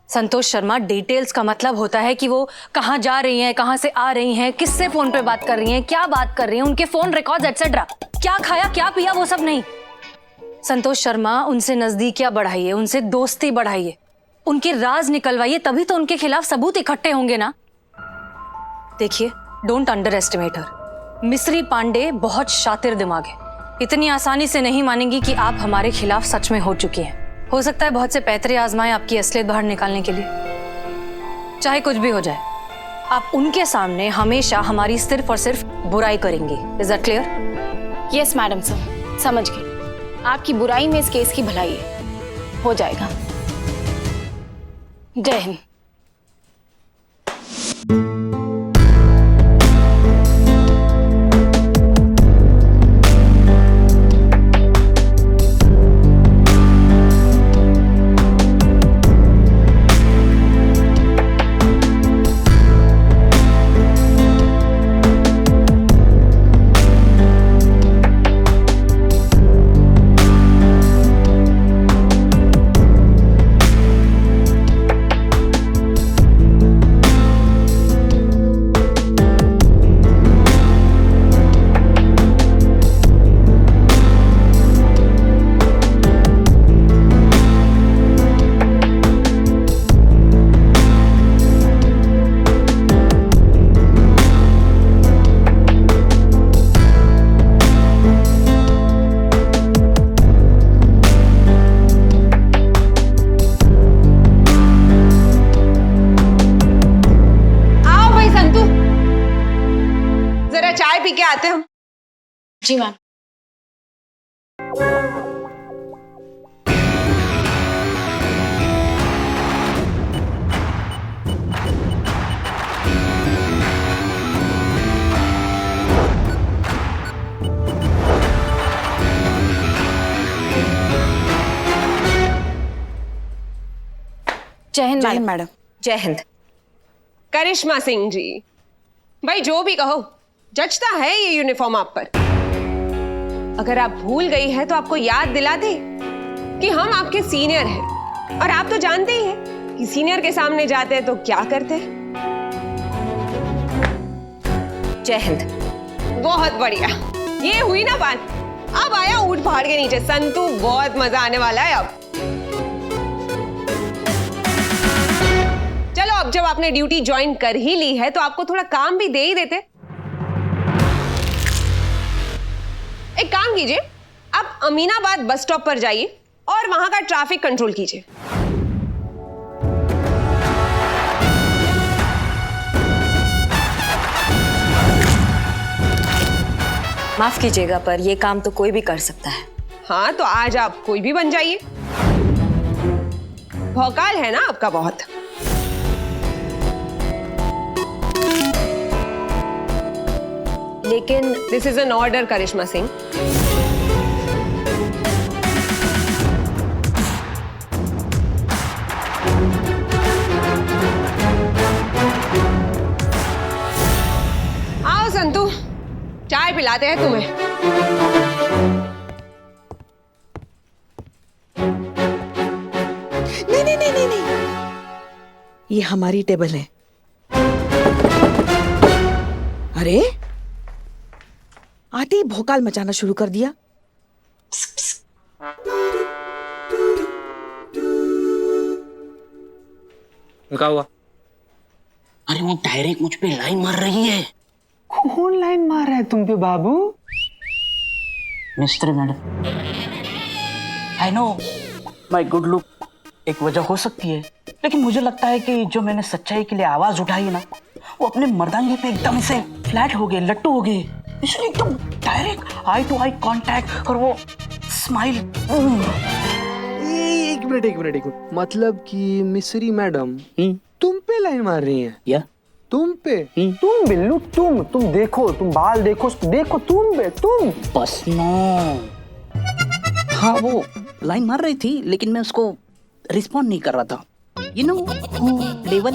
संतोष शर्मा, डिटेल्स का मतलब होता है कि वो कहाँ जा रही हैं, कहाँ से आ रही हैं, किससे फोन पे बात कर रही हैं, क्या बात कर रही हैं, उनके फोन रिकॉर्ड्स एटसेट्रा, क्या खाया क्या पिया, वो सब नहीं। संतोष शर्मा, उनसे नजदीकियां बढ़ाइए, उनसे दोस्ती बढ़ाइए, उनके राज निकलवाइए, तभी तो उनके खिलाफ सबूत इकट्ठे होंगे ना। देखिए, डोंट अंडर एस्टिमेट हर। मिस्री पांडे बहुत शातिर दिमाग है, इतनी आसानी से नहीं मानेंगी कि आप हमारे खिलाफ सच में हो चुकी हैं। हो सकता है बहुत से पैतरे आजमाएं आपकी असलियत बाहर निकालने के लिए। चाहे कुछ भी हो जाए, आप उनके सामने हमेशा हमारी सिर्फ और सिर्फ बुराई करेंगी। Is that clear? Yes madam sir, समझ गई। आपकी बुराई में इस केस की भलाई है, हो जाएगा। जय हिंद। पी के आते हम। जी मैम। जय हिंद मैडम। जय हिंद। करिश्मा सिंह जी, भाई जो भी कहो, जचता है ये यूनिफॉर्म आप पर। अगर आप भूल गई है तो आपको याद दिला दे कि हम आपके सीनियर हैं, और आप तो जानते ही हैं कि सीनियर के सामने जाते हैं तो क्या करते हैं। जय हिंद। बहुत बढ़िया, ये हुई ना बात। अब आया ऊंट पहाड़ के नीचे संतू, बहुत मजा आने वाला है अब। चलो, अब जब आपने ड्यूटी ज्वाइन कर ही ली है तो आपको थोड़ा काम भी दे ही देते। एक काम कीजिए, आप अमीनाबाद बस स्टॉप पर जाइए और वहां का ट्रैफिक कंट्रोल कीजिए। माफ कीजिएगा, पर यह काम तो कोई भी कर सकता है। हाँ, तो आज आप कोई भी बन जाइए। भौकाल है ना आपका बहुत। लेकिन दिस इज एन ऑर्डर करिश्मा सिंह। आओ संतू, चाय पिलाते हैं तुम्हें। नहीं, ये हमारी टेबल है। अरे, आते ही भौकाल मचाना शुरू कर दिया। क्या हुआ? अरे वो डायरेक्ट मुझ पे लाइन मार रही है। कौन लाइन मार रहा है तुम पे बाबू? Mister madam, I know my good look एक वजह हो सकती है, लेकिन मुझे लगता है कि जो मैंने सच्चाई के लिए आवाज उठाई है ना, वो अपने मर्दानगी पे एकदम से फ्लैट हो गए, लट्टू हो गए। इसलिए एकदम direct eye to eye contact और वो स्माइल। एक मिनट। मतलब कि मिस्री मैडम तुम पे लाइन मार रही हैं? या तुम पे? तुम बिल्लू, तुम देखो, तुम बाल देखो तुम पे, तुम बस नो। हाँ, वो लाइन मार रही थी, लेकिन मैं उसको रिस्पॉन्ड नहीं कर रहा था। यू नो लेवल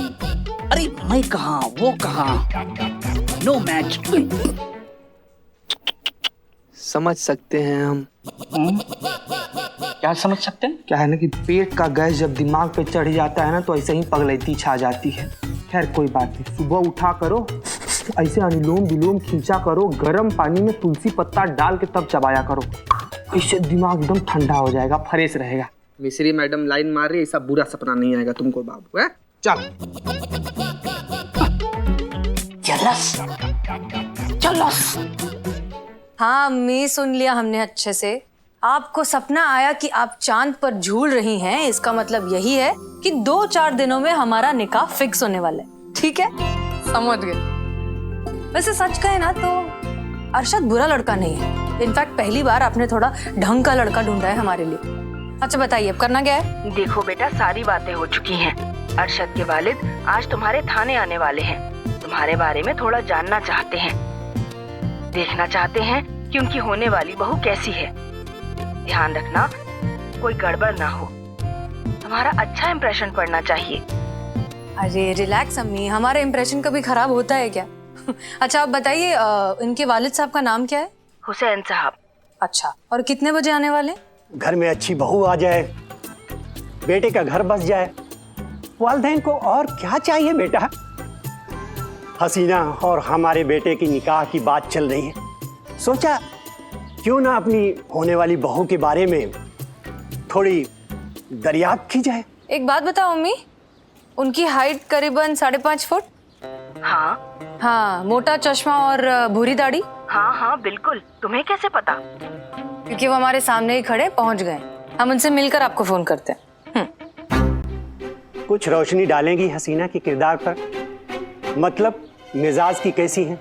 अरे मैं कहाँ वो कहाँ, नो मैच। समझ सकते हैं हम। क्या समझ सकते हैं? क्या है ना कि पेट का गैस जब दिमाग पे चढ़ जाता है ना तो ऐसे ही पगलैती छा जाती है। खैर कोई बात नहीं, सुबह उठा करो, ऐसे अनुलोम विलोम खींचा करो, गर्म पानी में तुलसी पत्ता डाल के तब चबाया करो, इससे दिमाग एकदम ठंडा हो जाएगा, फ्रेश रहेगा। मिश्री मैडम लाइन मार रही, ऐसा बुरा सपना नहीं आएगा तुमको बाबू। है चल चलस। हाँ अम्मी, सुन लिया हमने अच्छे से। आपको सपना आया कि आप चांद पर झूल रही हैं, इसका मतलब यही है कि 2-4 दिनों में हमारा निकाह फिक्स होने वाला है। ठीक है, समझ गए। वैसे सच कहे ना तो अरशद बुरा लड़का नहीं है। इनफैक्ट पहली बार आपने थोड़ा ढंग का लड़का ढूंढा है हमारे लिए। अच्छा बताइए, अब करना क्या है? देखो बेटा, सारी बातें हो चुकी हैं। अरशद के वालिद आज तुम्हारे थाने आने वाले हैं। तुम्हारे बारे में थोड़ा जानना चाहते हैं, देखना चाहते हैं कि उनकी होने वाली बहू कैसी है। ध्यान रखना कोई गड़बड़ ना हो, तुम्हारा अच्छा इंप्रेशन पड़ना चाहिए। अरे रिलैक्स अम्मी, हमारा इंप्रेशन कभी खराब होता है क्या? अच्छा आप बताइए, इनके वालिद साहब का नाम क्या है? हुसैन साहब। अच्छा, और कितने बजे आने वाले? घर में अच्छी बहू आ जाए, बेटे का घर बस जाए, वालिदैन को और क्या चाहिए बेटा। हसीना और हमारे बेटे की निकाह की बात चल रही है, सोचा क्यों ना अपनी होने वाली बहू के बारे में थोड़ी दरियाफ्त की जाए। एक बात बताओ अम्मी, उनकी हाइट करीबन 5.5 फुट? हाँ, मोटा चश्मा और भूरी दाढ़ी? हाँ बिल्कुल। तुम्हें कैसे पता? क्योंकि वो हमारे सामने ही खड़े पहुंच गए। हम उनसे मिलकर आपको फोन करते हैं। कुछ रोशनी डालेंगी हसीना के किरदार पर? मतलब मिजाज की कैसी है,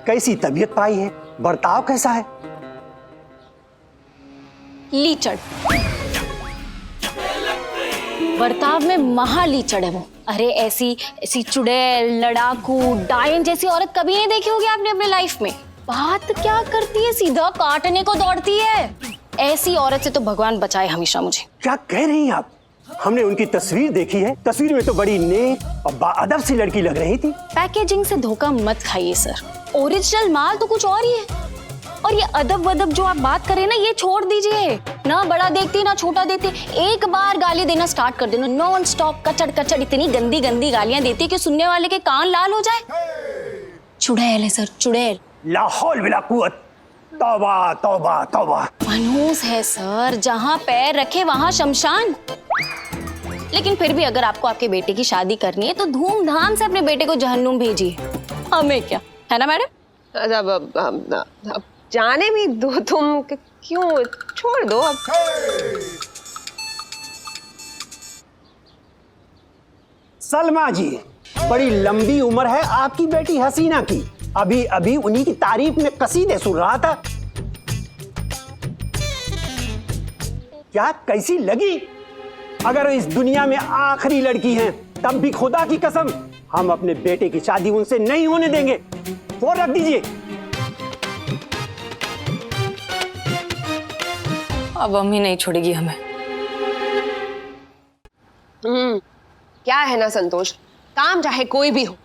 कैसी तबीयत पाई है, बर्ताव कैसा है? लीचड़, बर्ताव में महा लीचड़ है वो। अरे ऐसी चुड़ैल, लड़ाकू, डायन जैसी औरत कभी नहीं देखी होगी आपने अपने लाइफ में। बात क्या करती है, सीधा काटने को दौड़ती है। ऐसी औरत से तो भगवान बचाए हमेशा मुझे। क्या कह रही हैं आप? हमने उनकी तस्वीर देखी है, तस्वीर में तो बड़ी नेक और बाअदब सी लड़की लग रही थी। पैकेजिंग से धोखा मत खाइए सर, ओरिजिनल माल तो कुछ और ही है। और ये अदब वदब जो आप बात करें ना, ये छोड़ दीजिए ना। बड़ा देखती ना छोटा देखती, एक बार गाली देना स्टार्ट कर देना, नॉन स्टॉप कचड़ कचड़ इतनी गंदी गंदी गालियां देती कि सुनने वाले के कान लाल हो जाए। चुड़ैल है सर, चुड़ैल। ला हौल वला कुव्वत, तौबा तौबा तौबा। मनहूस है सर, जहाँ पैर रखे वहाँ शमशान। लेकिन फिर भी अगर आपको आपके बेटे की शादी करनी है तो धूमधाम से अपने बेटे को जहन्नुम भेजिए, हमें क्या है ना मैडम? अब जाने भी दो, तुम क्यों, छोड़ दो अब। सलमा जी, बड़ी लंबी उम्र है आपकी बेटी हसीना की। अभी अभी उन्हीं की तारीफ में कसीदे सुन रहा था। क्या कैसी लगी? अगर इस दुनिया में आखिरी लड़की हैं, तब भी खुदा की कसम हम अपने बेटे की शादी उनसे नहीं होने देंगे। फोन रख दीजिए। अब अम्मी नहीं छोड़ेगी हमें। क्या है ना संतोष, काम चाहे कोई भी हो,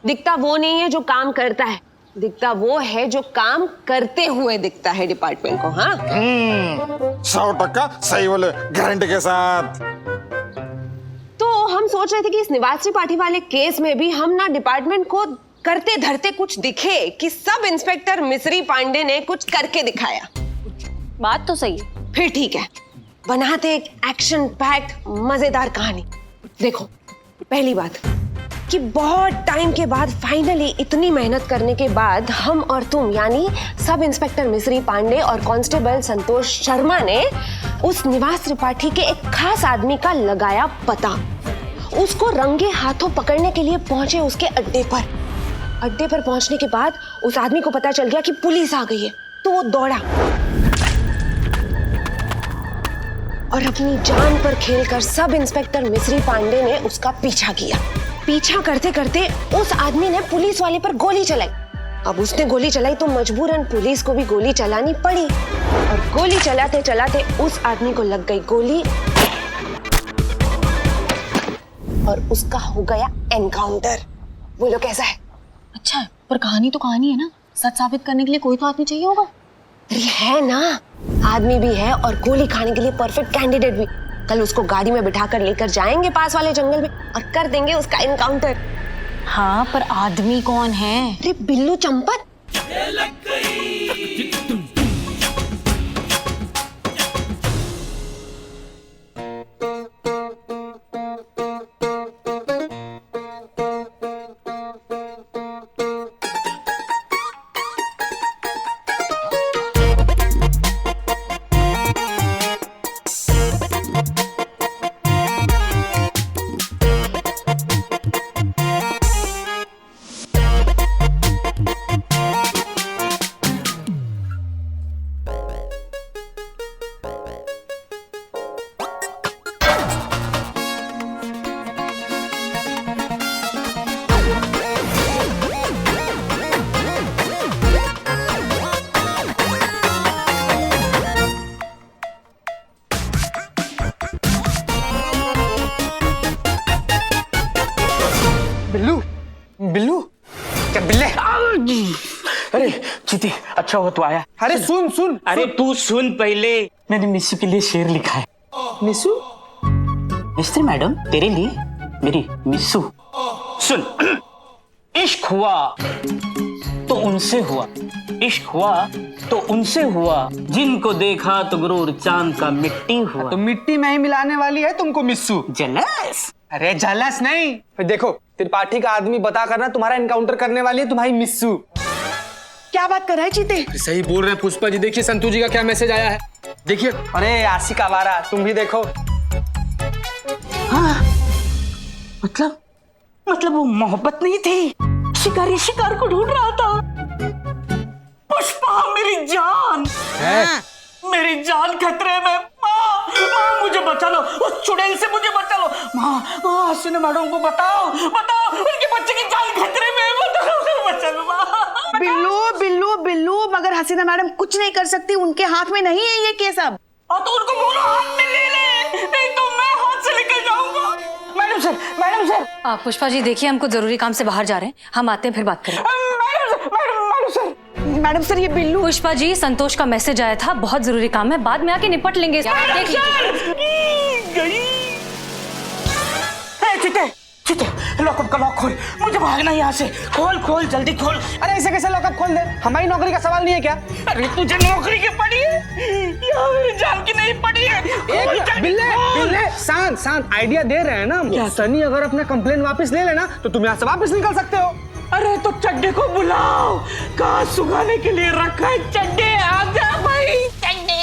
दिखता वो नहीं है जो काम करता है, दिखता वो है जो काम करते हुए दिखता है डिपार्टमेंट को। हाँ 100% सही बोले, गारंटी के साथ। तो हम सोच रहे थे कि इस निवास त्रिपाठी वाले केस में भी हम ना डिपार्टमेंट को करते धरते कुछ दिखे कि सब इंस्पेक्टर मिश्री पांडे ने कुछ करके दिखाया। बात तो सही है। फिर ठीक है, बनाते एक एक्शन पैक्ड मजेदार कहानी। देखो, पहली बात कि बहुत टाइम के बाद फाइनली इतनी मेहनत करने के बाद हम और तुम यानी सब इंस्पेक्टर मिश्री पांडे और कांस्टेबल संतोष शर्मा ने उस निवास त्रिपाठी के एक खास आदमी का लगाया पता। उसको रंगे हाथों पकड़ने के लिए पहुंचे उसके अड्डे पर। अड्डे पर पहुंचने के बाद उस आदमी को पता चल गया कि पुलिस आ गई है, तो वो दौड़ा और अपनी जान पर खेलकर सब इंस्पेक्टर मिश्री पांडे ने उसका पीछा किया। पीछा करते करते उस आदमी ने पुलिस वाले पर गोली चलाई। अब उसने गोली चलाई तो मजबूरन पुलिस को भी गोली चलानी पड़ी और गोली चलाते चलाते उस आदमी को लग गई गोली और उसका हो गया एनकाउंटर। बोलो कैसा है? अच्छा है, पर कहानी तो कहानी है ना, सच साबित करने के लिए कोई तो आदमी चाहिए होगा। अरे है ना, आदमी भी है और गोली खाने के लिए परफेक्ट कैंडिडेट भी। कल उसको गाड़ी में बिठाकर लेकर जाएंगे पास वाले जंगल में और कर देंगे उसका एनकाउंटर। हाँ, पर आदमी कौन है? अरे बिल्लू चंपत। बिल्लू बिल्लू क्या बिल्ले? अरे चीती, अच्छा हुआ तू आया। अरे सुन सुन, अरे तू सुन पहले। मैंने मिस्सू के लिए शेर लिखा है। मिस्सू? मिस्टर मैडम, तेरे लिए मेरी मिस्सू। सुन, इश्क हुआ तो उनसे हुआ, इश्क हुआ तो उनसे हुआ, जिनको देखा तो गुरूर चांद का मिट्टी हुआ। तो मिट्टी में ही मिलाने वाली है तुमको मिस्सू। जलस? अरे जलस नहीं, फिर देखो त्रिपाठी का आदमी बता करना तुम्हारा एनकाउंटर करने वाली है तुम्हारी मिस्सू। क्या बात कर रहा है चीते? सही बोल रहे हैं पुष्पा जी। देखिए संतू जी का क्या मैसेज आया है, देखिए। अरे आशिक आवारा, तुम भी देखो। हाँ, मतलब वो मोहब्बत नहीं थी, शिकारी शिकार को ढूंढ रहा था। पुष्पा मेरी जान है? मेरी जान खतरे में। माँ मुझे बचा लो, उस चुड़ैल से मुझे बचा लो। माँ हसीना मैडम को बताओ, उनके बच्चे की जान खतरे में है, बताओ, बचा लो माँ। बिल्लू बिल्लू बिल्लू, मगर हसीना मैडम कुछ नहीं कर सकती, उनके हाथ में नहीं है ये केस अब। और तो उनको बोलो हाथ में ले ले, नहीं तो मैं हाथ से लेकर जाऊंगा। Madam sir. पुष्पा जी देखिए, हमको जरूरी काम से बाहर जा रहे हैं, हम आते हैं फिर बात करें। मैडम सर ये बिल्लू। पुष्पा जी, संतोष का मैसेज आया था, बहुत जरूरी काम है, बाद में आके निपट लेंगे। देख लीजिए। चिते, लॉकअप का लॉक खोल, मुझे भागना यहाँ से। खोल जल्दी खोल। अरे ऐसे कैसे लॉकअप खोल दे? हमारी नौकरी का सवाल नहीं है क्या? अरे तुझे नौकरी की पड़ी है या मेरी जान की नहीं पड़ी है? बिल्ले शांत आइडिया दे रहे हैं ना हम। सनी अगर अपना कंप्लेन वापस ले लेना तो तुम यहाँ से वापस निकल सकते हो। अरे तो चड्डे को बुलाओ, कहाँ सुखाने के लिए रखा है। चड्डे आजा भाई, चड्डे।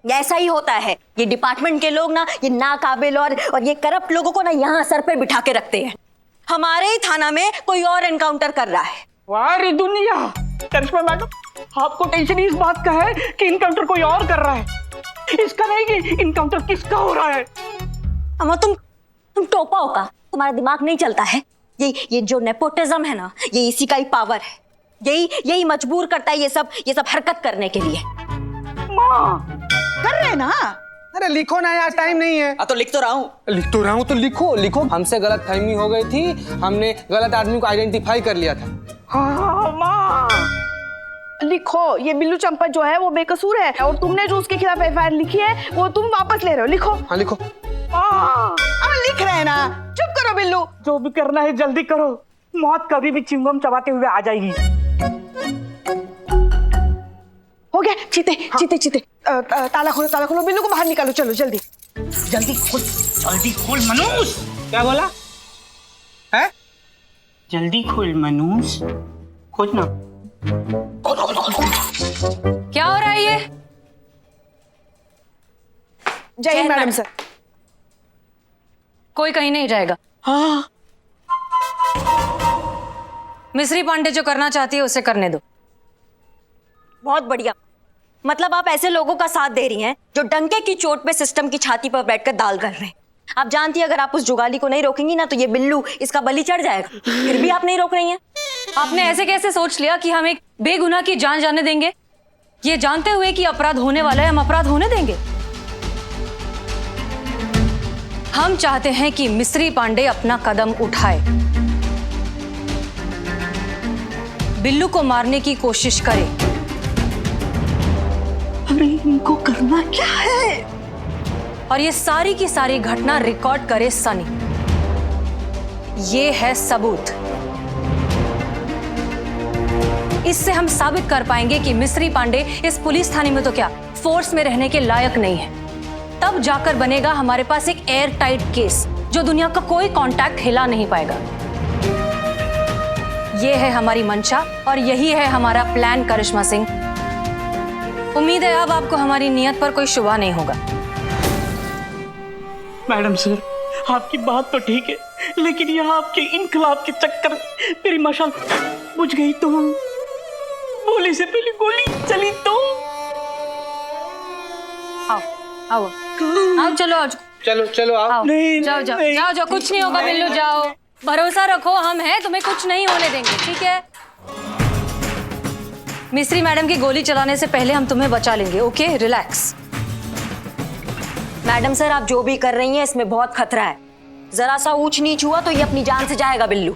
ऐसा ही होता है, ये डिपार्टमेंट के लोग ना, ये नाकाबिल और ये करप्ट लोगों को ना यहाँ सर पे बिठा के रखते हैं। हमारे ही थाना में कोई और एनकाउंटर कर रहा है। वाह रे दुनिया। करिश्मा मैडम, आपको टेंशन इस बात का है कि इनकाउंटर कोई और कर रहा है, इसका नहीं कि इनकाउंटर किसका हो रहा है। अम्मा तुम टोपा हो का, तुम्हारा दिमाग नहीं चलता है। ये जो नेपोटिज्म है ना, ये इसी का ही पावर है, यही मजबूर करता है ये सब हरकत करने के लिए। माँ कर रहे ना। अरे लिखो ना यार, टाइम नहीं है। तो लिख तो रहा हूँ तो लिखो। हमसे गलत फहमी हो गई थी, हमने गलत आदमी को आइडेंटिफाई कर लिया था। हाँ माँ लिखो, ये बिल्लू चंपत जो है वो बेकसूर है और तुमने जो उसके खिलाफ एफआईआर लिखी है वो तुम वापस ले रहे हो। लिखो। हाँ लिखो। अब लिख रहे हैं ना, चुप करो बिल्लू। जो भी करना है जल्दी करो, मौत कभी भी चिंगम चबाते हुए आ जाएगी। हो गया। चीते ताला खोलो, बिल्लू को बाहर निकालो। चलो जल्दी खोल मनोज। क्या बोला है? जल्दी खोल मनोज, खोल ना। क्या हो रहा है ये? जय मैडम सर। कोई कहीं नहीं जाएगा। हाँ। मिस्री पांडे जो करना चाहती है उसे करने दो। बहुत बढ़िया, मतलब आप ऐसे लोगों का साथ दे रही हैं जो डंके की चोट पे सिस्टम की छाती पर बैठकर दाल कर रहे हैं। आप जानती है अगर आप उस जुगाली को नहीं रोकेंगी ना तो ये बिल्लू इसका बलि चढ़ जाएगा, फिर भी आप नहीं रोक रही हैं। आपने ऐसे कैसे सोच लिया कि हम एक बेगुनाह की जान जाने देंगे? ये जानते हुए कि अपराध होने वाला है, हम अपराध होने देंगे? हम चाहते हैं कि मिस्री पांडे अपना कदम उठाए, बिल्लू को मारने की कोशिश करे। अरे इनको करना क्या है? और ये सारी की सारी घटना रिकॉर्ड करे सनी। ये है सबूत। इससे हम साबित कर पाएंगे कि मिस्री पांडे इस पुलिस थाने में तो क्या फोर्स में रहने के लायक नहीं है। तब जाकर बनेगा हमारे पास एक एयर टाइट केस जो दुनिया का कोई कांटेक्ट हिला नहीं पाएगा। ये है हमारी मंशा और यही है हमारा प्लान करिश्मा सिंह। उम्मीद है अब आपको हमारी नियत पर कोई शुबा नहीं होगा। मैडम सर, आपकी बात तो ठीक है, लेकिन यहाँ आपके इनकलाब के चक्कर मेरी मशाल बुझ गई तो गोली से पहले गोली चली तो। आओ आओ आओ, चलो आज चलो आओ। नहीं, जाओ जाओ जाओ जाओ, कुछ नहीं होगा बिल्लू, जाओ, भरोसा रखो, हम हैं, तुम्हें कुछ नहीं होने देंगे, ठीक है? मिस्री मैडम की गोली चलाने से पहले हम तुम्हें बचा लेंगे, ओके? रिलैक्स। मैडम सर, आप जो भी कर रही हैं इसमें बहुत खतरा है। जरा सा ऊंच नीच हुआ तो ये अपनी जान से जाएगा बिल्लू।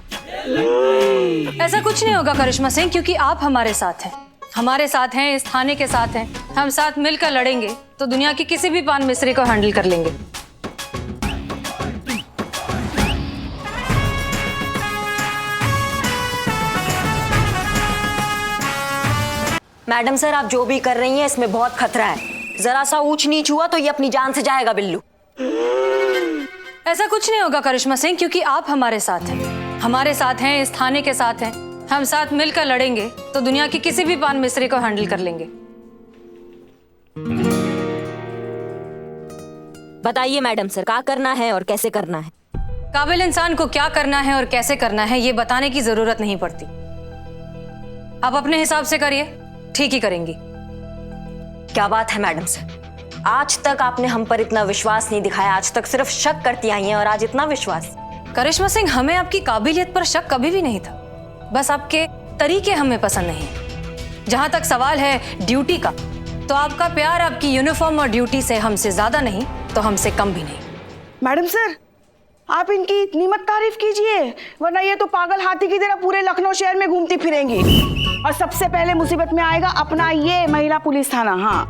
ऐसा कुछ नहीं होगा करिश्मा सिंह, क्योंकि आप हमारे साथ हैं, हमारे साथ हैं, इस थाने के साथ हैं। हम साथ मिलकर लड़ेंगे तो दुनिया की किसी भी पान मिस्री को हैंडल कर लेंगे। मैडम सर, आप जो भी कर रही हैं इसमें बहुत खतरा है। जरा सा ऊंच नीच हुआ तो ये अपनी जान से जाएगा बिल्लू। ऐसा कुछ नहीं होगा करिश्मा सिंह, क्योंकि आप हमारे साथ हैं, हमारे साथ हैं, इस थाने के साथ हैं। हम साथ मिलकर लड़ेंगे तो दुनिया की किसी भी पान मिस्री को हैंडल कर लेंगे। बताइए मैडम सर, क्या करना है और कैसे करना है? काबिल इंसान को क्या करना है और कैसे करना है ये बताने की जरूरत नहीं पड़ती। आप अपने हिसाब से करिए, ठीक ही करेंगी। क्या बात है मैडम सर, आज तक आपने हम पर इतना विश्वास नहीं दिखाया। आज तक सिर्फ शक करती आई हैं और आज इतना विश्वास। करिश्मा सिंह, हमें आपकी काबिलियत पर शक कभी भी नहीं था, बस आपके तरीके हमें पसंद नहीं है। जहां तक सवाल है ड्यूटी का, तो आपका प्यार आपकी यूनिफॉर्म और ड्यूटी से हमसे ज्यादा नहीं तो हमसे कम भी नहीं। मैडम सर, आप इनकी इतनी मत तारीफ कीजिए, वरना ये तो पागल हाथी की तरह पूरे लखनऊ शहर में घूमती फिरेंगी और सबसे पहले मुसीबत में आएगा अपना ये महिला पुलिस थाना। हाँ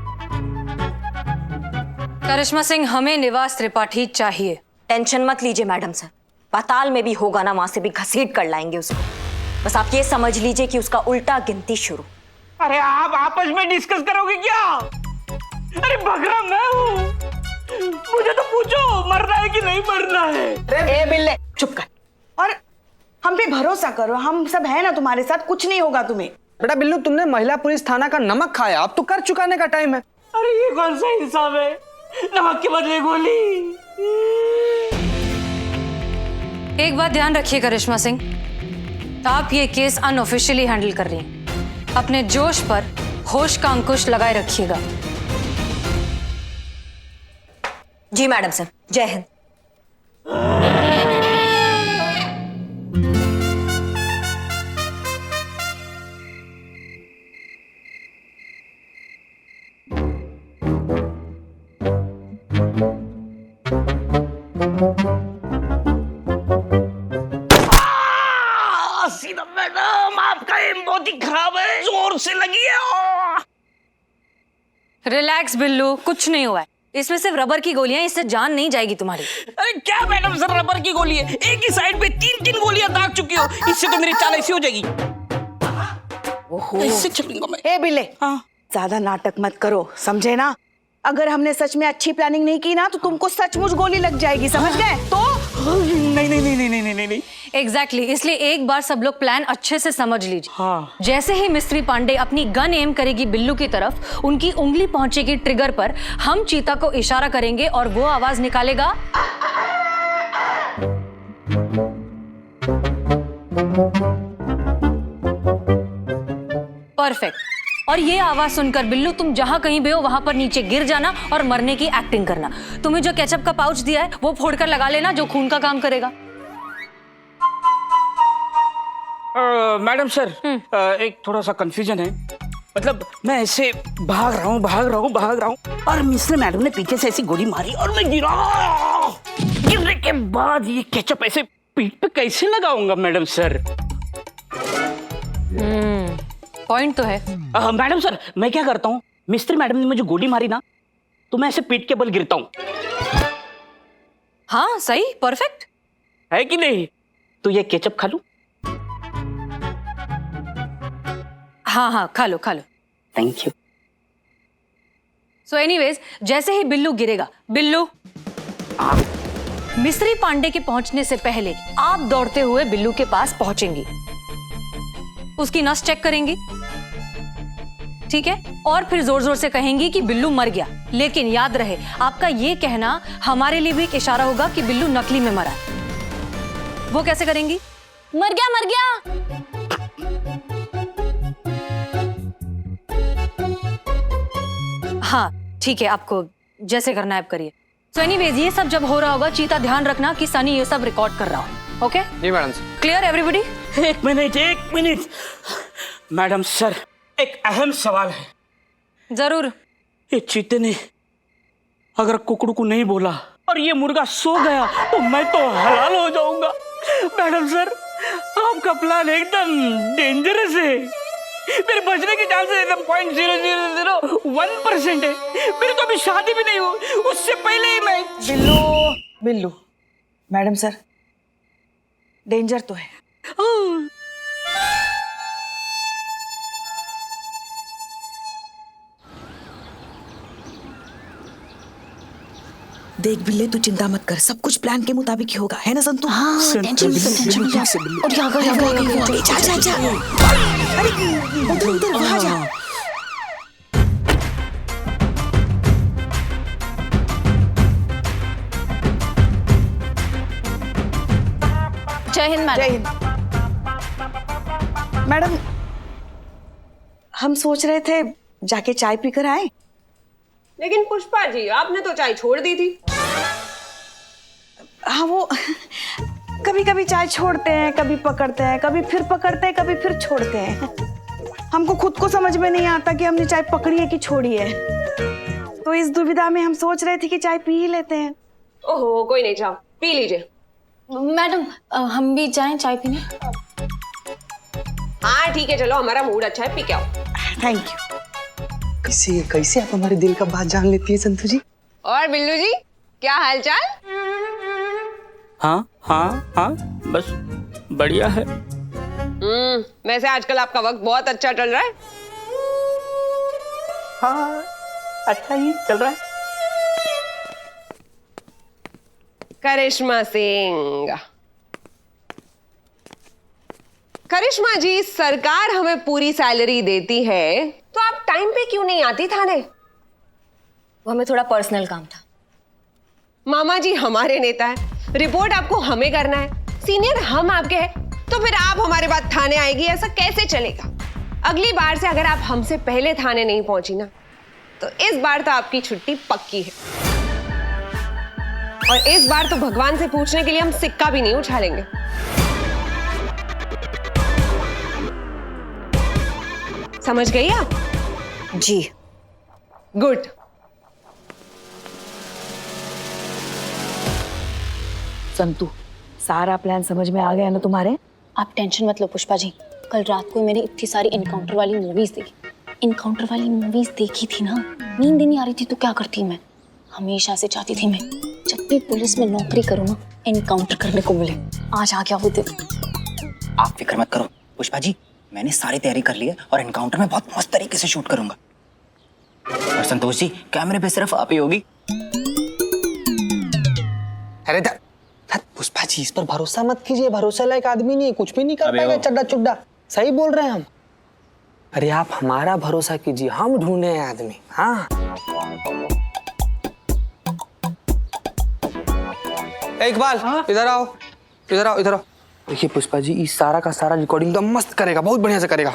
करिश्मा सिंह, हमें निवास त्रिपाठी चाहिए। टेंशन मत लीजिए मैडम सर, पाताल में भी होगा ना, वहां से भी घसीट कर लाएंगे उसको। बस आप ये समझ लीजिए कि उसका उल्टा गिनती शुरू। अरे आप आपस में डिस्कस करोगे क्या? अरे बकरा मैं हूँ, मुझे तो पूछो मरना है कि नहीं मरना है। ए बिल्ले, चुप कर और हम पे भरोसा करो, हम सब है ना तुम्हारे साथ, कुछ नहीं होगा तुम्हें। बेटा बिल्लू, तुमने महिला पुलिस थाना का नमक खाया, अब तो कर चुकाने का टाइम है। अरे ये कौन सा इंसाफ है, नमक के बदले गोली। एक बात ध्यान रखिए करिश्मा सिंह, आप ये केस अनऑफिशियली हैंडल कर रही हैं। अपने जोश पर होश का अंकुश लगाए रखिएगा। जी मैडम सर, जय हिंद। सीधा मैडम, आपका एम बहुत ही खराब है, जोर से लगी है। रिलैक्स बिल्लू, कुछ नहीं हुआ है, इसमें सिर्फ रबर की गोलियां, इससे जान नहीं जाएगी तुम्हारी। अरे क्या मैडम सर, रबर की गोली है, एक ही साइड पे 3-3 गोलियां दाग चुकी हो, इससे तो मेरी चाल ऐसी हो जाएगी। ओहो, इससे चलूंगा मैं। ए बिल्ले, ज्यादा नाटक मत करो, समझे ना? अगर हमने सच में अच्छी प्लानिंग नहीं की ना तो तुमको सचमुच गोली लग जाएगी, समझ गए? तो नहीं। एग्जैक्टली, इसलिए एक बार सब लोग प्लान अच्छे से समझ लीजिए। हाँ। जैसे ही मिस्त्री पांडे अपनी गन एम करेगी बिल्लू की तरफ, उनकी उंगली पहुंचेगी ट्रिगर पर, हम चीता को इशारा करेंगे और वो आवाज निकालेगा। परफेक्ट। और ये आवाज सुनकर बिल्लू, तुम जहां कहीं भी हो वहां पर नीचे गिर जाना और मरने की एक्टिंग करना। तुम्हें जो केचप का पाउच दिया है वो फोड़कर लगा लेना, जो खून का काम करेगा। मैडम सर, एक थोड़ा सा कंफ्यूजन है। मतलब मैं ऐसे भाग रहा हूँ और मिस्टर मैडम ने पीछे से ऐसी गोली मारी और मैं गिरने के बाद ये केचप ऐसे पीठ पे कैसे लगाऊंगा मैडम सर? पॉइंट तो है। मैडम सर, मैं क्या करता हूँ, मिस्त्री मैडम ने मुझे गोली मारी ना तो मैं ऐसे पीठ के बल गिरता हूँ। हाँ सही, परफेक्ट है कि नहीं? तो ये केचप खा लूं? हाँ हाँ, खा लो खा लो। Thank you. सो एनीवेज, जैसे ही बिल्लू गिरेगा, बिल्लू, मिस्त्री पांडे के पहुंचने से पहले आप दौड़ते हुए बिल्लू के पास पहुंचेंगी, उसकी नस चेक करेंगी, ठीक है? और फिर जोर जोर से कहेंगी कि बिल्लू मर गया। लेकिन याद रहे, आपका ये कहना हमारे लिए भी एक इशारा होगा कि बिल्लू नकली में मरा है। वो कैसे करेंगी? मर गया मर गया। हाँ ठीक है, आपको जैसे करना है आप करिए। सो एनीवेज, ये सब जब हो रहा होगा, चीता ध्यान रखना कि सनी ये सब रिकॉर्ड कर रहा हो। ओके जी मैडम। Clear everybody? एक मिनट मैडम सर, एक अहम सवाल है। जरूर। ये चीते ने अगर कुकड़ू को नहीं बोला और ये मुर्गा सो गया तो मैं तो हलाल हो जाऊंगा। मैडम सर, आपका प्लान एकदम डेंजरस है। मेरे बचने की चांसेस एकदम 0.0001% है। मेरी तो अभी शादी भी नहीं हुई, उससे पहले ही मैं। बिल्लू, मैडम सर, डेंजर तो है। देख बिल्ले, तू चिंता मत कर, सब कुछ प्लान के मुताबिक ही होगा, है ना संतू? हाँ, टेंशन और क्या जा अरे उधर वहां जा। जय हिंद मैडम। जय हिंद मैडम, हम सोच रहे थे जाके चाय पीकर आए। लेकिन पुष्पा जी, आपने तो चाय छोड़ दी थी। हाँ, वो कभी कभी चाय छोड़ते हैं, कभी पकड़ते हैं, कभी फिर पकड़ते हैं, कभी फिर छोड़ते हैं। हमको खुद को समझ में नहीं आता कि हमने चाय पकड़ी है कि छोड़ी है। तो इस दुविधा में हम सोच रहे थे कि चाय पी ही लेते हैं। ओहो, कोई नहीं, जाओ पी लीजिए। मैडम, हम भी जाएं चाय पीने? हाँ ठीक है, चलो, हमारा मूड अच्छा है, पी के आओ। Thank you. कैसे कैसे आप हमारे दिल का बात जान लेती है संतू जी। और बिल्लू जी, क्या हालचाल? हाँ हाँ हाँ, बस बढ़िया है। वैसे आजकल आपका वक्त बहुत अच्छा चल रहा है। हाँ, अच्छा ही चल रहा है। करिश्मा सिंह, करिश्मा जी, सरकार हमें पूरी सैलरी देती है तो आप टाइम पे क्यों नहीं आती थाने? वो हमें थोड़ा पर्सनल काम था। मामा जी हमारे नेता है, रिपोर्ट आपको हमें करना है, सीनियर हम आपके हैं, तो फिर आप हमारे बाद थाने आएगी, ऐसा कैसे चलेगा? अगली बार से अगर आप हमसे पहले थाने नहीं पहुंची ना, तो इस बार तो आपकी छुट्टी पक्की है। और इस बार तो भगवान से पूछने के लिए हम सिक्का भी नहीं उछालेंगे। समझ गई आप? जी। गुड। संतू, सारा प्लान समझ में आ गया ना तुम्हारे? आप टेंशन मत लो पुष्पा जी। कल रात को मैंने इतनी सारी इनकाउंटर वाली मूवीज देखी थी ना, नींद नहीं आ रही थी तो क्या करती मैं? हमेशा से चाहती थी मैं जब भी पुलिस में नौकरी करूँ ना, एनकाउंटर करने को मिले। आज आ गया वो दिन। आप फिक्र मत करो पुष्पा जी, मैंने सारी तैयारी कर ली है और एनकाउंटर में बहुत मस्त तरीके से शूट करूंगा। और संतोष जी, कैमरे पे सिर्फ आप ही होगी। अरे पुष्पा जी, इस पर भरोसा मत कीजिए, भरोसा लायक आदमी नहीं है, कुछ भी नहीं कर पाएगा चड्डा चुड्डा। सही बोल रहे हैं हम। अरे आप हमारा भरोसा कीजिए, हम ढूंढे हैं आदमी। हाँ, इकबाल, इधर आओ, इधर आओ, इधर आओ। देखिए पुष्पा जी, इस सारा का सारा रिकॉर्डिंग एकदम मस्त करेगा, बहुत बढ़िया से करेगा।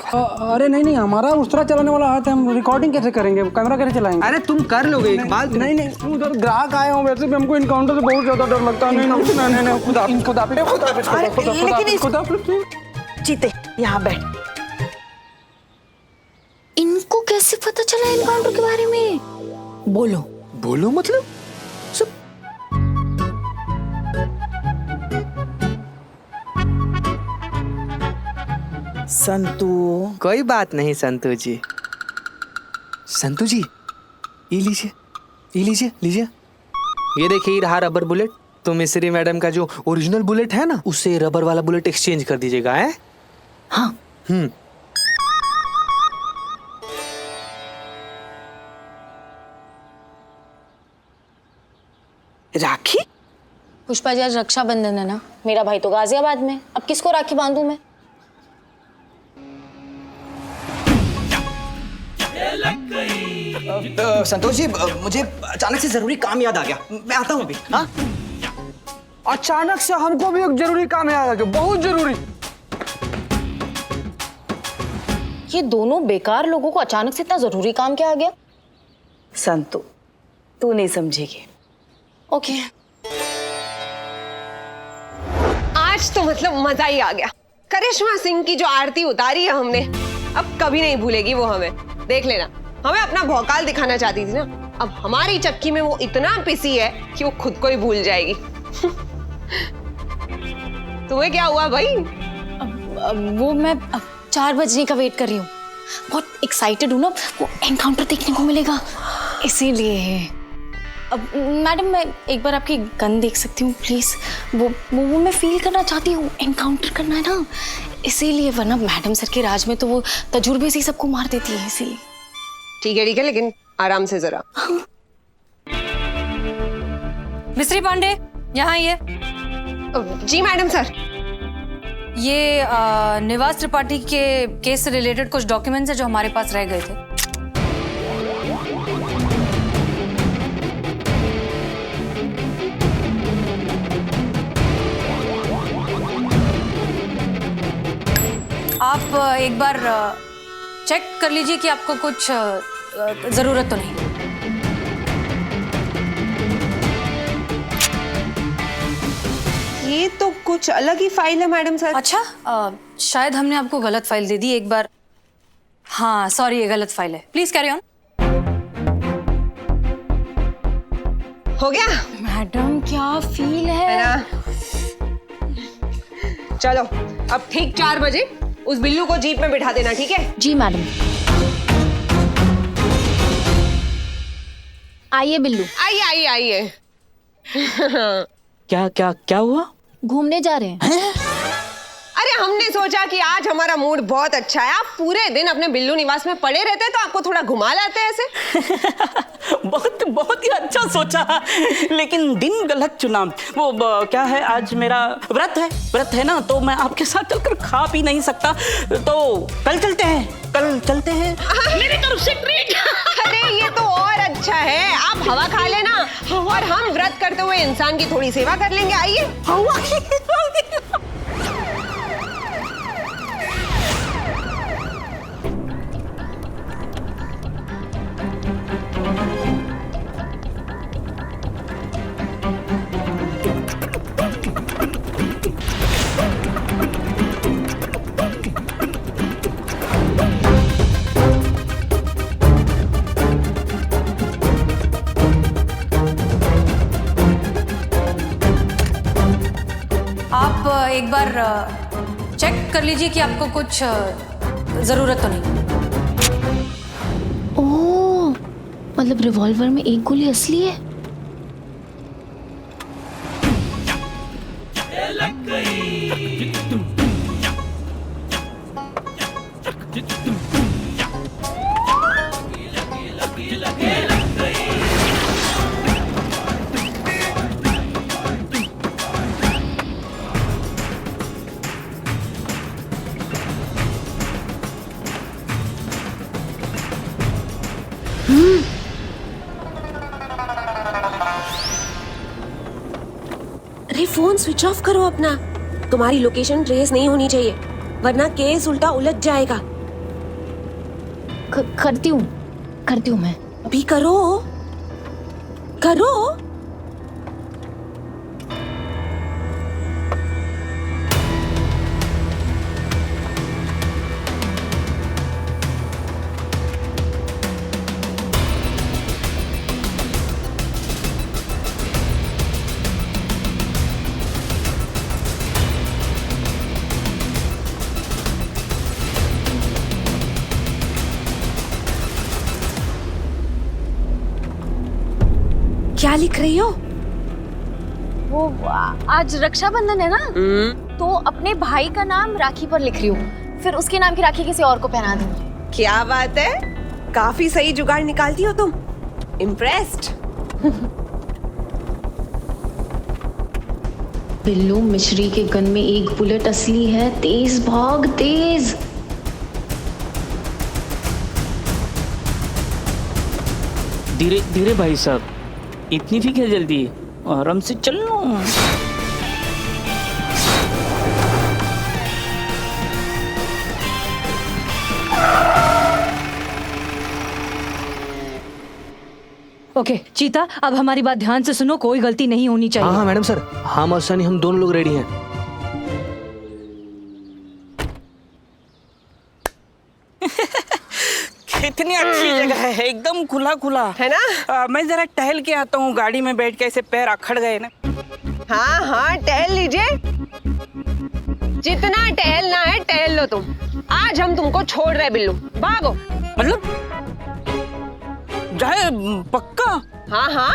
अरे नहीं, हमारा उस तरह चलाने वाला हाथ है, हम रिकॉर्डिंग कैसे करेंगे, कैमरा कैसे चलाएंगे? अरे तुम कर लोगे इकबाल। नहीं, उधर ग्राहक आए हो, वैसे भी हमको इनकाउंटर से बहुत ज्यादा डर लगता है। नहीं, खुदा जीते, यहाँ बैठ। इनको कैसे पता चला एनकाउंटर के बारे में? बोलो मतलब संतू। कोई बात नहीं संतू जी। संतू जी, ये लीजिए, ये लीजिए, लीजिए। ये देखिए, ये रहा रबर बुलेट। तो मिस्री मैडम का जो ओरिजिनल बुलेट है ना, उससे रबर वाला बुलेट एक्सचेंज कर दीजिएगा, है? हाँ। राखी? पुष्पा जी, आज रक्षाबंधन है ना, मेरा भाई तो गाजियाबाद में, अब किसको राखी बांधूं मैं? संतोष जी, मुझे अचानक से जरूरी काम याद आ गया, मैं आता हूँ अभी। हाँ, अचानक से हमको भी एक जरूरी काम याद आ गया, बहुत जरूरी। ये दोनों बेकार लोगों को अचानक से इतना जरूरी काम क्या आ गया? संतू, तू नहीं समझेगी। ओके। आज तो मतलब मजा ही आ गया। करिश्मा सिंह की जो आरती उतारी है हमने, अब कभी नहीं भूलेगी वो हमें। देख लेना, हमें अपना भौकाल दिखाना चाहती थी ना, अब हमारी चक्की में वो इतना पिसी है कि वो खुद को ही भूल जाएगी। तुम्हें क्या हुआ भाई? वो मैं 4 बजने का वेट कर रही हूँ, बहुत एक्साइटेड हूँ ना, वो एनकाउंटर देखने को मिलेगा, इसीलिए। अब मैडम, मैं एक बार आपकी गन देख सकती हूँ प्लीज? वो मैं फील करना चाहती हूँ, एनकाउंटर करना है ना, इसीलिए। वरना मैडम सर के राज में तो वो तजुर्बे से ही सबको मार देती है, इसीलिए। ठीक है, लेकिन आराम से जरा। मिस्त्री पांडे, यहाँ आइए। जी मैडम सर। ये निवास त्रिपाठी के केस से रिलेटेड कुछ डॉक्यूमेंट्स हैं जो हमारे पास रह गए थे। आप एक बार चेक कर लीजिए कि आपको कुछ जरूरत तो नहीं। ये तो कुछ अलग ही फाइल है मैडम सर। अच्छा, शायद हमने आपको गलत फाइल दे दी एक बार। हाँ सॉरी, ये गलत फाइल है। Please carry on. हो गया मैडम, क्या फील है? चलो, अब ठीक 4 बजे उस बिल्लू को जीप में बिठा देना, ठीक है? जी मैडम। आइए बिल्लू। आइए आइए। क्या हुआ? घूमने जा रहे हैं। अरे हमने सोचा कि आज हमारा मूड बहुत अच्छा है, आप पूरे दिन अपने बिल्लू निवास में पड़े रहते हैं, तो आपको थोड़ा घुमा लाते हैं ऐसे। बहुत ही अच्छा सोचा, लेकिन दिन गलत चुना। वो क्या है, आज मेरा व्रत है ना, तो मैं आपके साथ चलकर खा पी नहीं सकता, तो कल चलते हैं। मेरी तरफ से ट्रीट। अरे ये तो और अच्छा है, आप हवा खा लेना और हम व्रत करते हुए इंसान की थोड़ी सेवा कर लेंगे। आइए। आप एक बार चेक कर लीजिए कि आपको कुछ जरूरत तो नहीं। ओह, मतलब रिवॉल्वर में एक गोली असली है। अरे फोन स्विच ऑफ करो अपना, तुम्हारी लोकेशन ट्रेस नहीं होनी चाहिए, वरना केस उल्टा उलझ जाएगा। करती हूँ मैं। अभी करो। क्या लिख रही हो? वो आज रक्षाबंधन है ना, तो अपने भाई का नाम राखी पर लिख रही हूँ, फिर उसके नाम की राखी किसी और को पहना दूंगी। क्या बात है, काफी सही जुगाड़ निकालती हो तुम। इम्प्रेस्ड। बिल्लू, मिश्री के गन में एक बुलेट असली है, तेज भाग तेज। धीरे धीरे भाई साहब, इतनी भी क्या जल्दी, आराम से चल लो। ओके चीता, अब हमारी बात ध्यान से सुनो, कोई गलती नहीं होनी चाहिए। हाँ मैडम सर, हम और सनी हम दोनों लोग रेडी हैं। कितनी अच्छी जगह है, एकदम खुला खुला है ना। मैं जरा टहल के आता हूँ, गाड़ी में बैठ के ऐसे पैर अखड़ गए ना। हाँ हाँ टहल लीजिए, जितना टहलना है टहल लो तुम। आज हम तुमको छोड़ रहे बिल्लू, भागो। मतलब जाए पक्का? हाँ हाँ।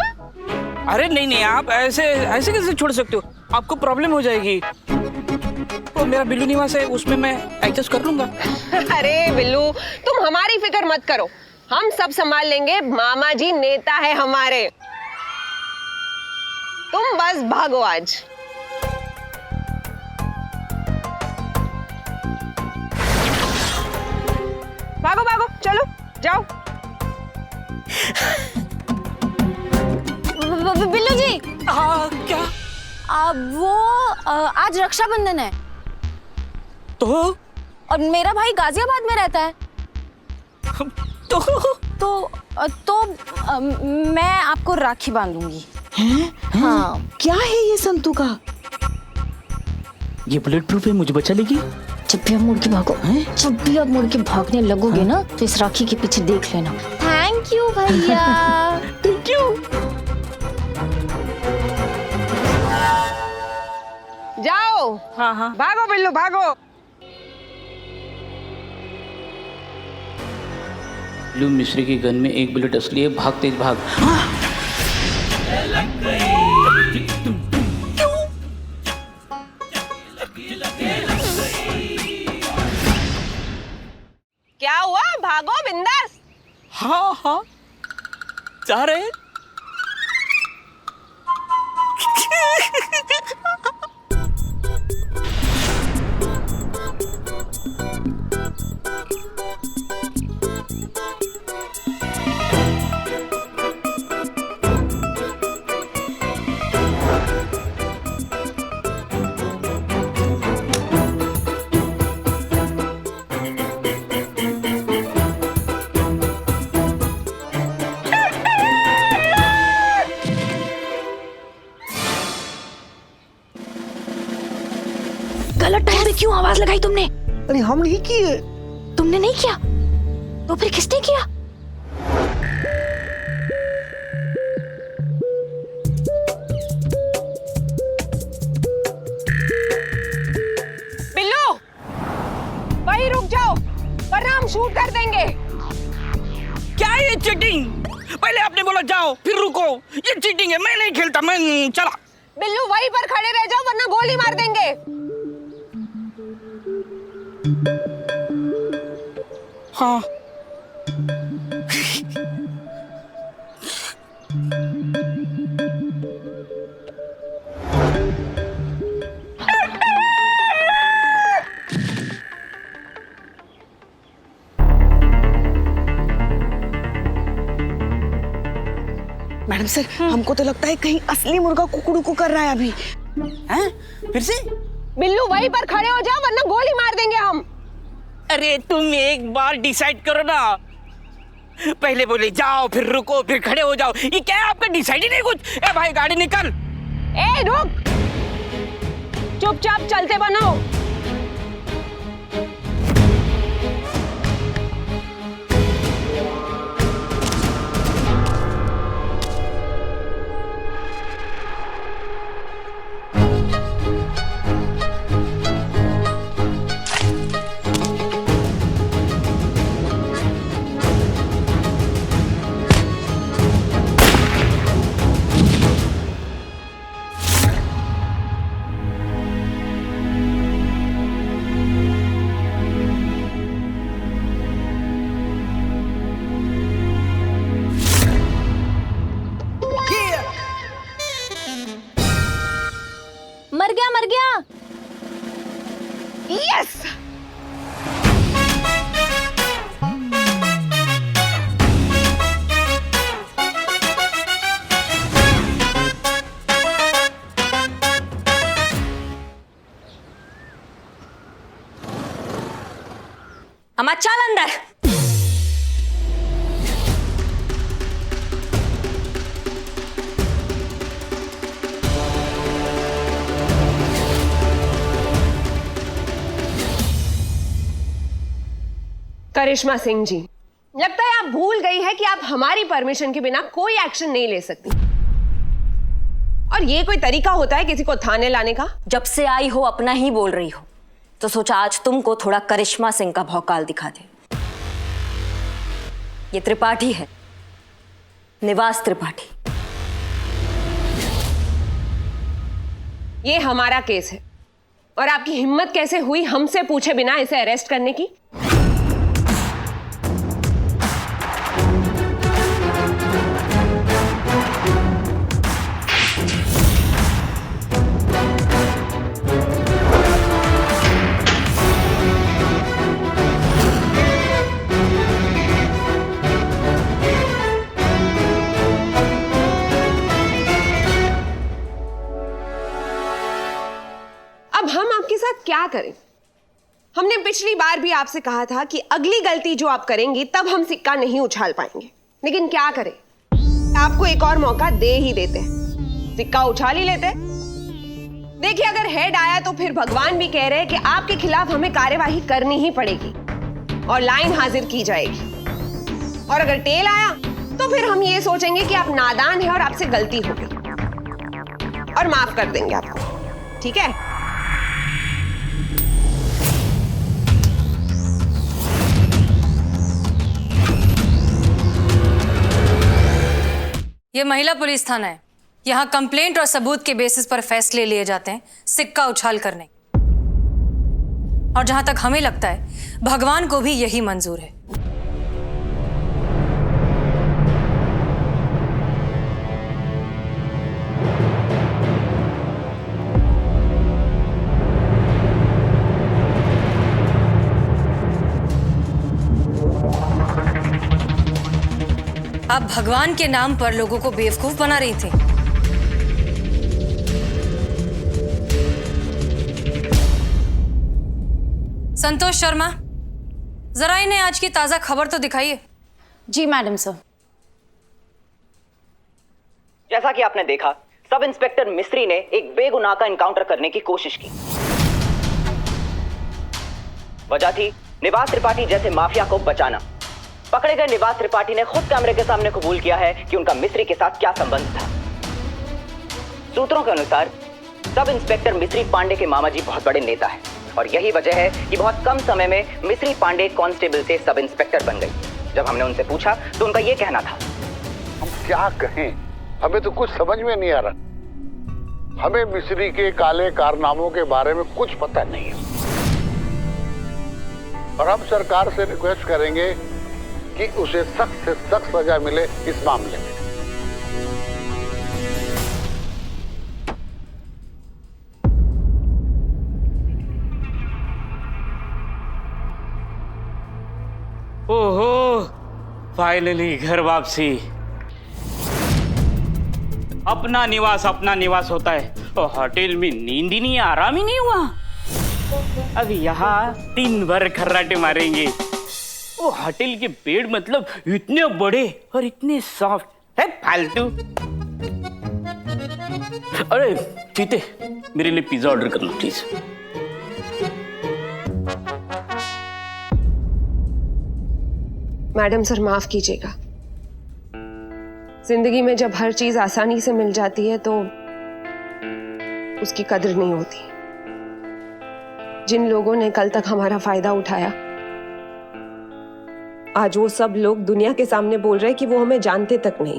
अरे नहीं नहीं, आप ऐसे ऐसे कैसे छोड़ सकते हो, आपको प्रॉब्लम हो जाएगी। तो मेरा बिल्लू निवास है, उसमें मैं एडजस्ट कर लूंगा। अरे बिल्लू, तुम हमारी फिक्र मत करो, हम सब संभाल लेंगे। मामा जी नेता है हमारे, तुम बस भागो आज। भागो भागो, चलो जाओ। बिल्लू जी। हाँ क्या? आज रक्षाबंधन है तो, और मेरा भाई गाजियाबाद में रहता है। तो मैं आपको राखी बांधूंगी। हाँ। क्या है ये संतू का? ये बुलेट प्रूफ है, मुझे बचा लेगी। जब भी आप मुड़ के भागो, जब भी आप मुड़ के भागने लगोगे ना, तो इस राखी के पीछे देख लेना। थैंक यू भैया। Thank you. जाओ। हाँ हाँ, भागो बिल्लू भागो। बिल्लू, मिश्री की गन में एक बुलेट असली है, भाग तेज भाग। क्या हुआ, भागो बिंदास। हाँ हाँ जा रहे। गलत टाइम पे क्यों आवाज लगाई तुमने? अरे हम नहीं किए। तुमने नहीं किया तो फिर किसने किया? बिल्लू, वहीं रुक जाओ वरना हम शूट कर देंगे। क्या ये चीटिंग? पहले आपने बोला जाओ फिर रुको, ये चीटिंग है, मैं नहीं खेलता, मैं चला। बिल्लू वहीं पर खड़े रह जाओ वरना गोली मार देंगे। हाँ मैडम सर, हमको तो लगता है कहीं असली मुर्गा कुकड़ू कर रहा है अभी। हैं? फिर से? बिल्लू वहीं पर खड़े हो जाओ वरना गोली मार देंगे हम। अरे तुम एक बार डिसाइड करो ना, पहले बोले जाओ फिर रुको फिर खड़े हो जाओ, ये क्या है आपका डिसाइड ही नहीं कुछ। ए भाई गाड़ी निकल। ए रुक, चुपचाप चलते बनो। यस। अम्मा चल अंदर। करिश्मा सिंह जी, लगता है आप भूल गई है कि आप हमारी परमिशन के बिना कोई एक्शन नहीं ले सकती। और ये कोई तरीका होता है किसी को थाने लाने का? जब से आई हो अपना ही बोल रही हो, तो सोचा आज तुमको थोड़ा करिश्मा सिंह का भौकाल दिखा दे। ये त्रिपाठी है, निवास त्रिपाठी। ये हमारा केस है और आपकी हिम्मत कैसे हुई हमसे पूछे बिना इसे अरेस्ट करने की? अब हम आपके साथ क्या करें? हमने पिछली बार भी आपसे कहा था कि अगली गलती जो आप करेंगी तब हम सिक्का नहीं उछाल पाएंगे, लेकिन क्या करें, आपको एक और मौका दे ही देते हैं, सिक्का उछाल ही लेते। देखिए, अगर हेड आया तो फिर भगवान भी कह रहे हैं कि आपके खिलाफ हमें कार्यवाही करनी ही पड़ेगी और लाइन हाजिर की जाएगी। और अगर टेल आया तो फिर हम ये सोचेंगे कि आप नादान हैं और आपसे गलती हो गई और माफ कर देंगे आपको, ठीक है? ये महिला पुलिस थाना है। यहाँ कंप्लेंट और सबूत के बेसिस पर फैसले लिए जाते हैं, सिक्का उछाल करने। और जहां तक हमें लगता है भगवान को भी यही मंजूर है। आप भगवान के नाम पर लोगों को बेवकूफ बना रही थी। संतोष शर्मा, जरा इन्हें आज की ताजा खबर तो दिखाइए। जी मैडम सर। जैसा कि आपने देखा, सब इंस्पेक्टर मिस्त्री ने एक बेगुनाह का एनकाउंटर करने की कोशिश की। वजह थी निवास त्रिपाठी जैसे माफिया को बचाना। पकड़े गए निवास त्रिपाठी ने खुद कैमरे के सामने कबूल किया है कि उनका मिस्त्री के साथ क्या संबंध था। सूत्रों के अनुसार सब इंस्पेक्टर मिस्त्री पांडे के मामा जी बहुत बड़े नेता हैं और यही वजह है कि बहुत कम समय में मिस्त्री पांडे कांस्टेबल से सब इंस्पेक्टर बन गई। जब हमने उनसे पूछा तो उनका यह कहना था, हम क्या कहें, हमें तो कुछ समझ में नहीं आ रहा। हमें मिस्री के काले कारनामों के बारे में कुछ पता नहीं है और हम सरकार से रिक्वेस्ट करेंगे कि उसे सख्त से सख्त सजा मिले इस मामले में। ओहो, फाइनली घर वापसी। अपना निवास होता है और होटल में नींद ही नहीं, आराम ही नहीं हुआ। अब यहाँ दिन भर खर्राटे मारेंगे। वो होटल के बेड मतलब इतने बड़े और इतने सॉफ्ट है, फालतू। अरे चीते, मेरे लिए पिज्जा ऑर्डर करना प्लीज। मैडम सर, माफ कीजिएगा। जिंदगी में जब हर चीज आसानी से मिल जाती है तो उसकी कदर नहीं होती। जिन लोगों ने कल तक हमारा फायदा उठाया, आज वो सब लोग दुनिया के सामने बोल रहे हैं कि वो हमें जानते तक नहीं।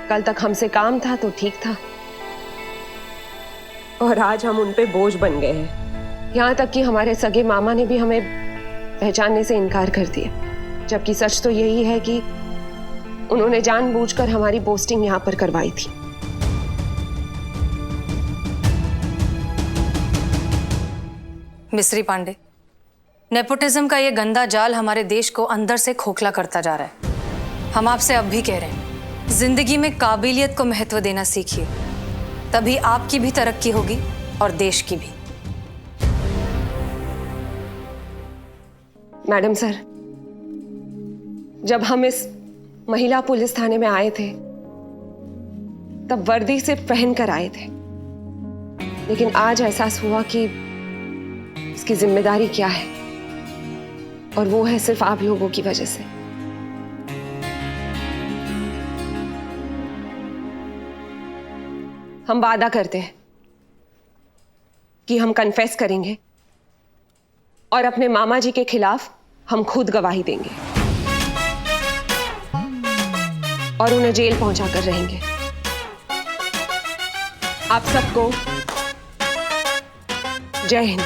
कल तक हमसे काम था तो ठीक था और आज हम उन पे बोझ बन गए हैं। यहाँ तक कि हमारे सगे मामा ने भी हमें पहचानने से इनकार कर दिया, जबकि सच तो यही है कि उन्होंने जानबूझकर हमारी पोस्टिंग यहाँ पर करवाई थी। मिस्री पांडे, नेपोटिज्म का ये गंदा जाल हमारे देश को अंदर से खोखला करता जा रहा है। हम आपसे अब भी कह रहे हैं, जिंदगी में काबिलियत को महत्व देना सीखिए, तभी आपकी भी तरक्की होगी और देश की भी। मैडम सर, जब हम इस महिला पुलिस थाने में आए थे तब वर्दी सिर्फ पहन कर आए थे, लेकिन आज एहसास हुआ कि इसकी जिम्मेदारी क्या है, और वो है सिर्फ आप लोगों की वजह से। हम वादा करते हैं कि हम कन्फेस करेंगे और अपने मामा जी के खिलाफ हम खुद गवाही देंगे और उन्हें जेल पहुंचा कर रहेंगे। आप सबको जय हिंद।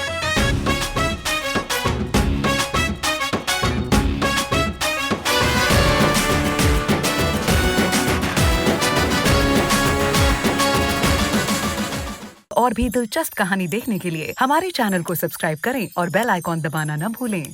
और भी दिलचस्प कहानी देखने के लिए हमारे चैनल को सब्सक्राइब करें और बेल आइकॉन दबाना न भूलें।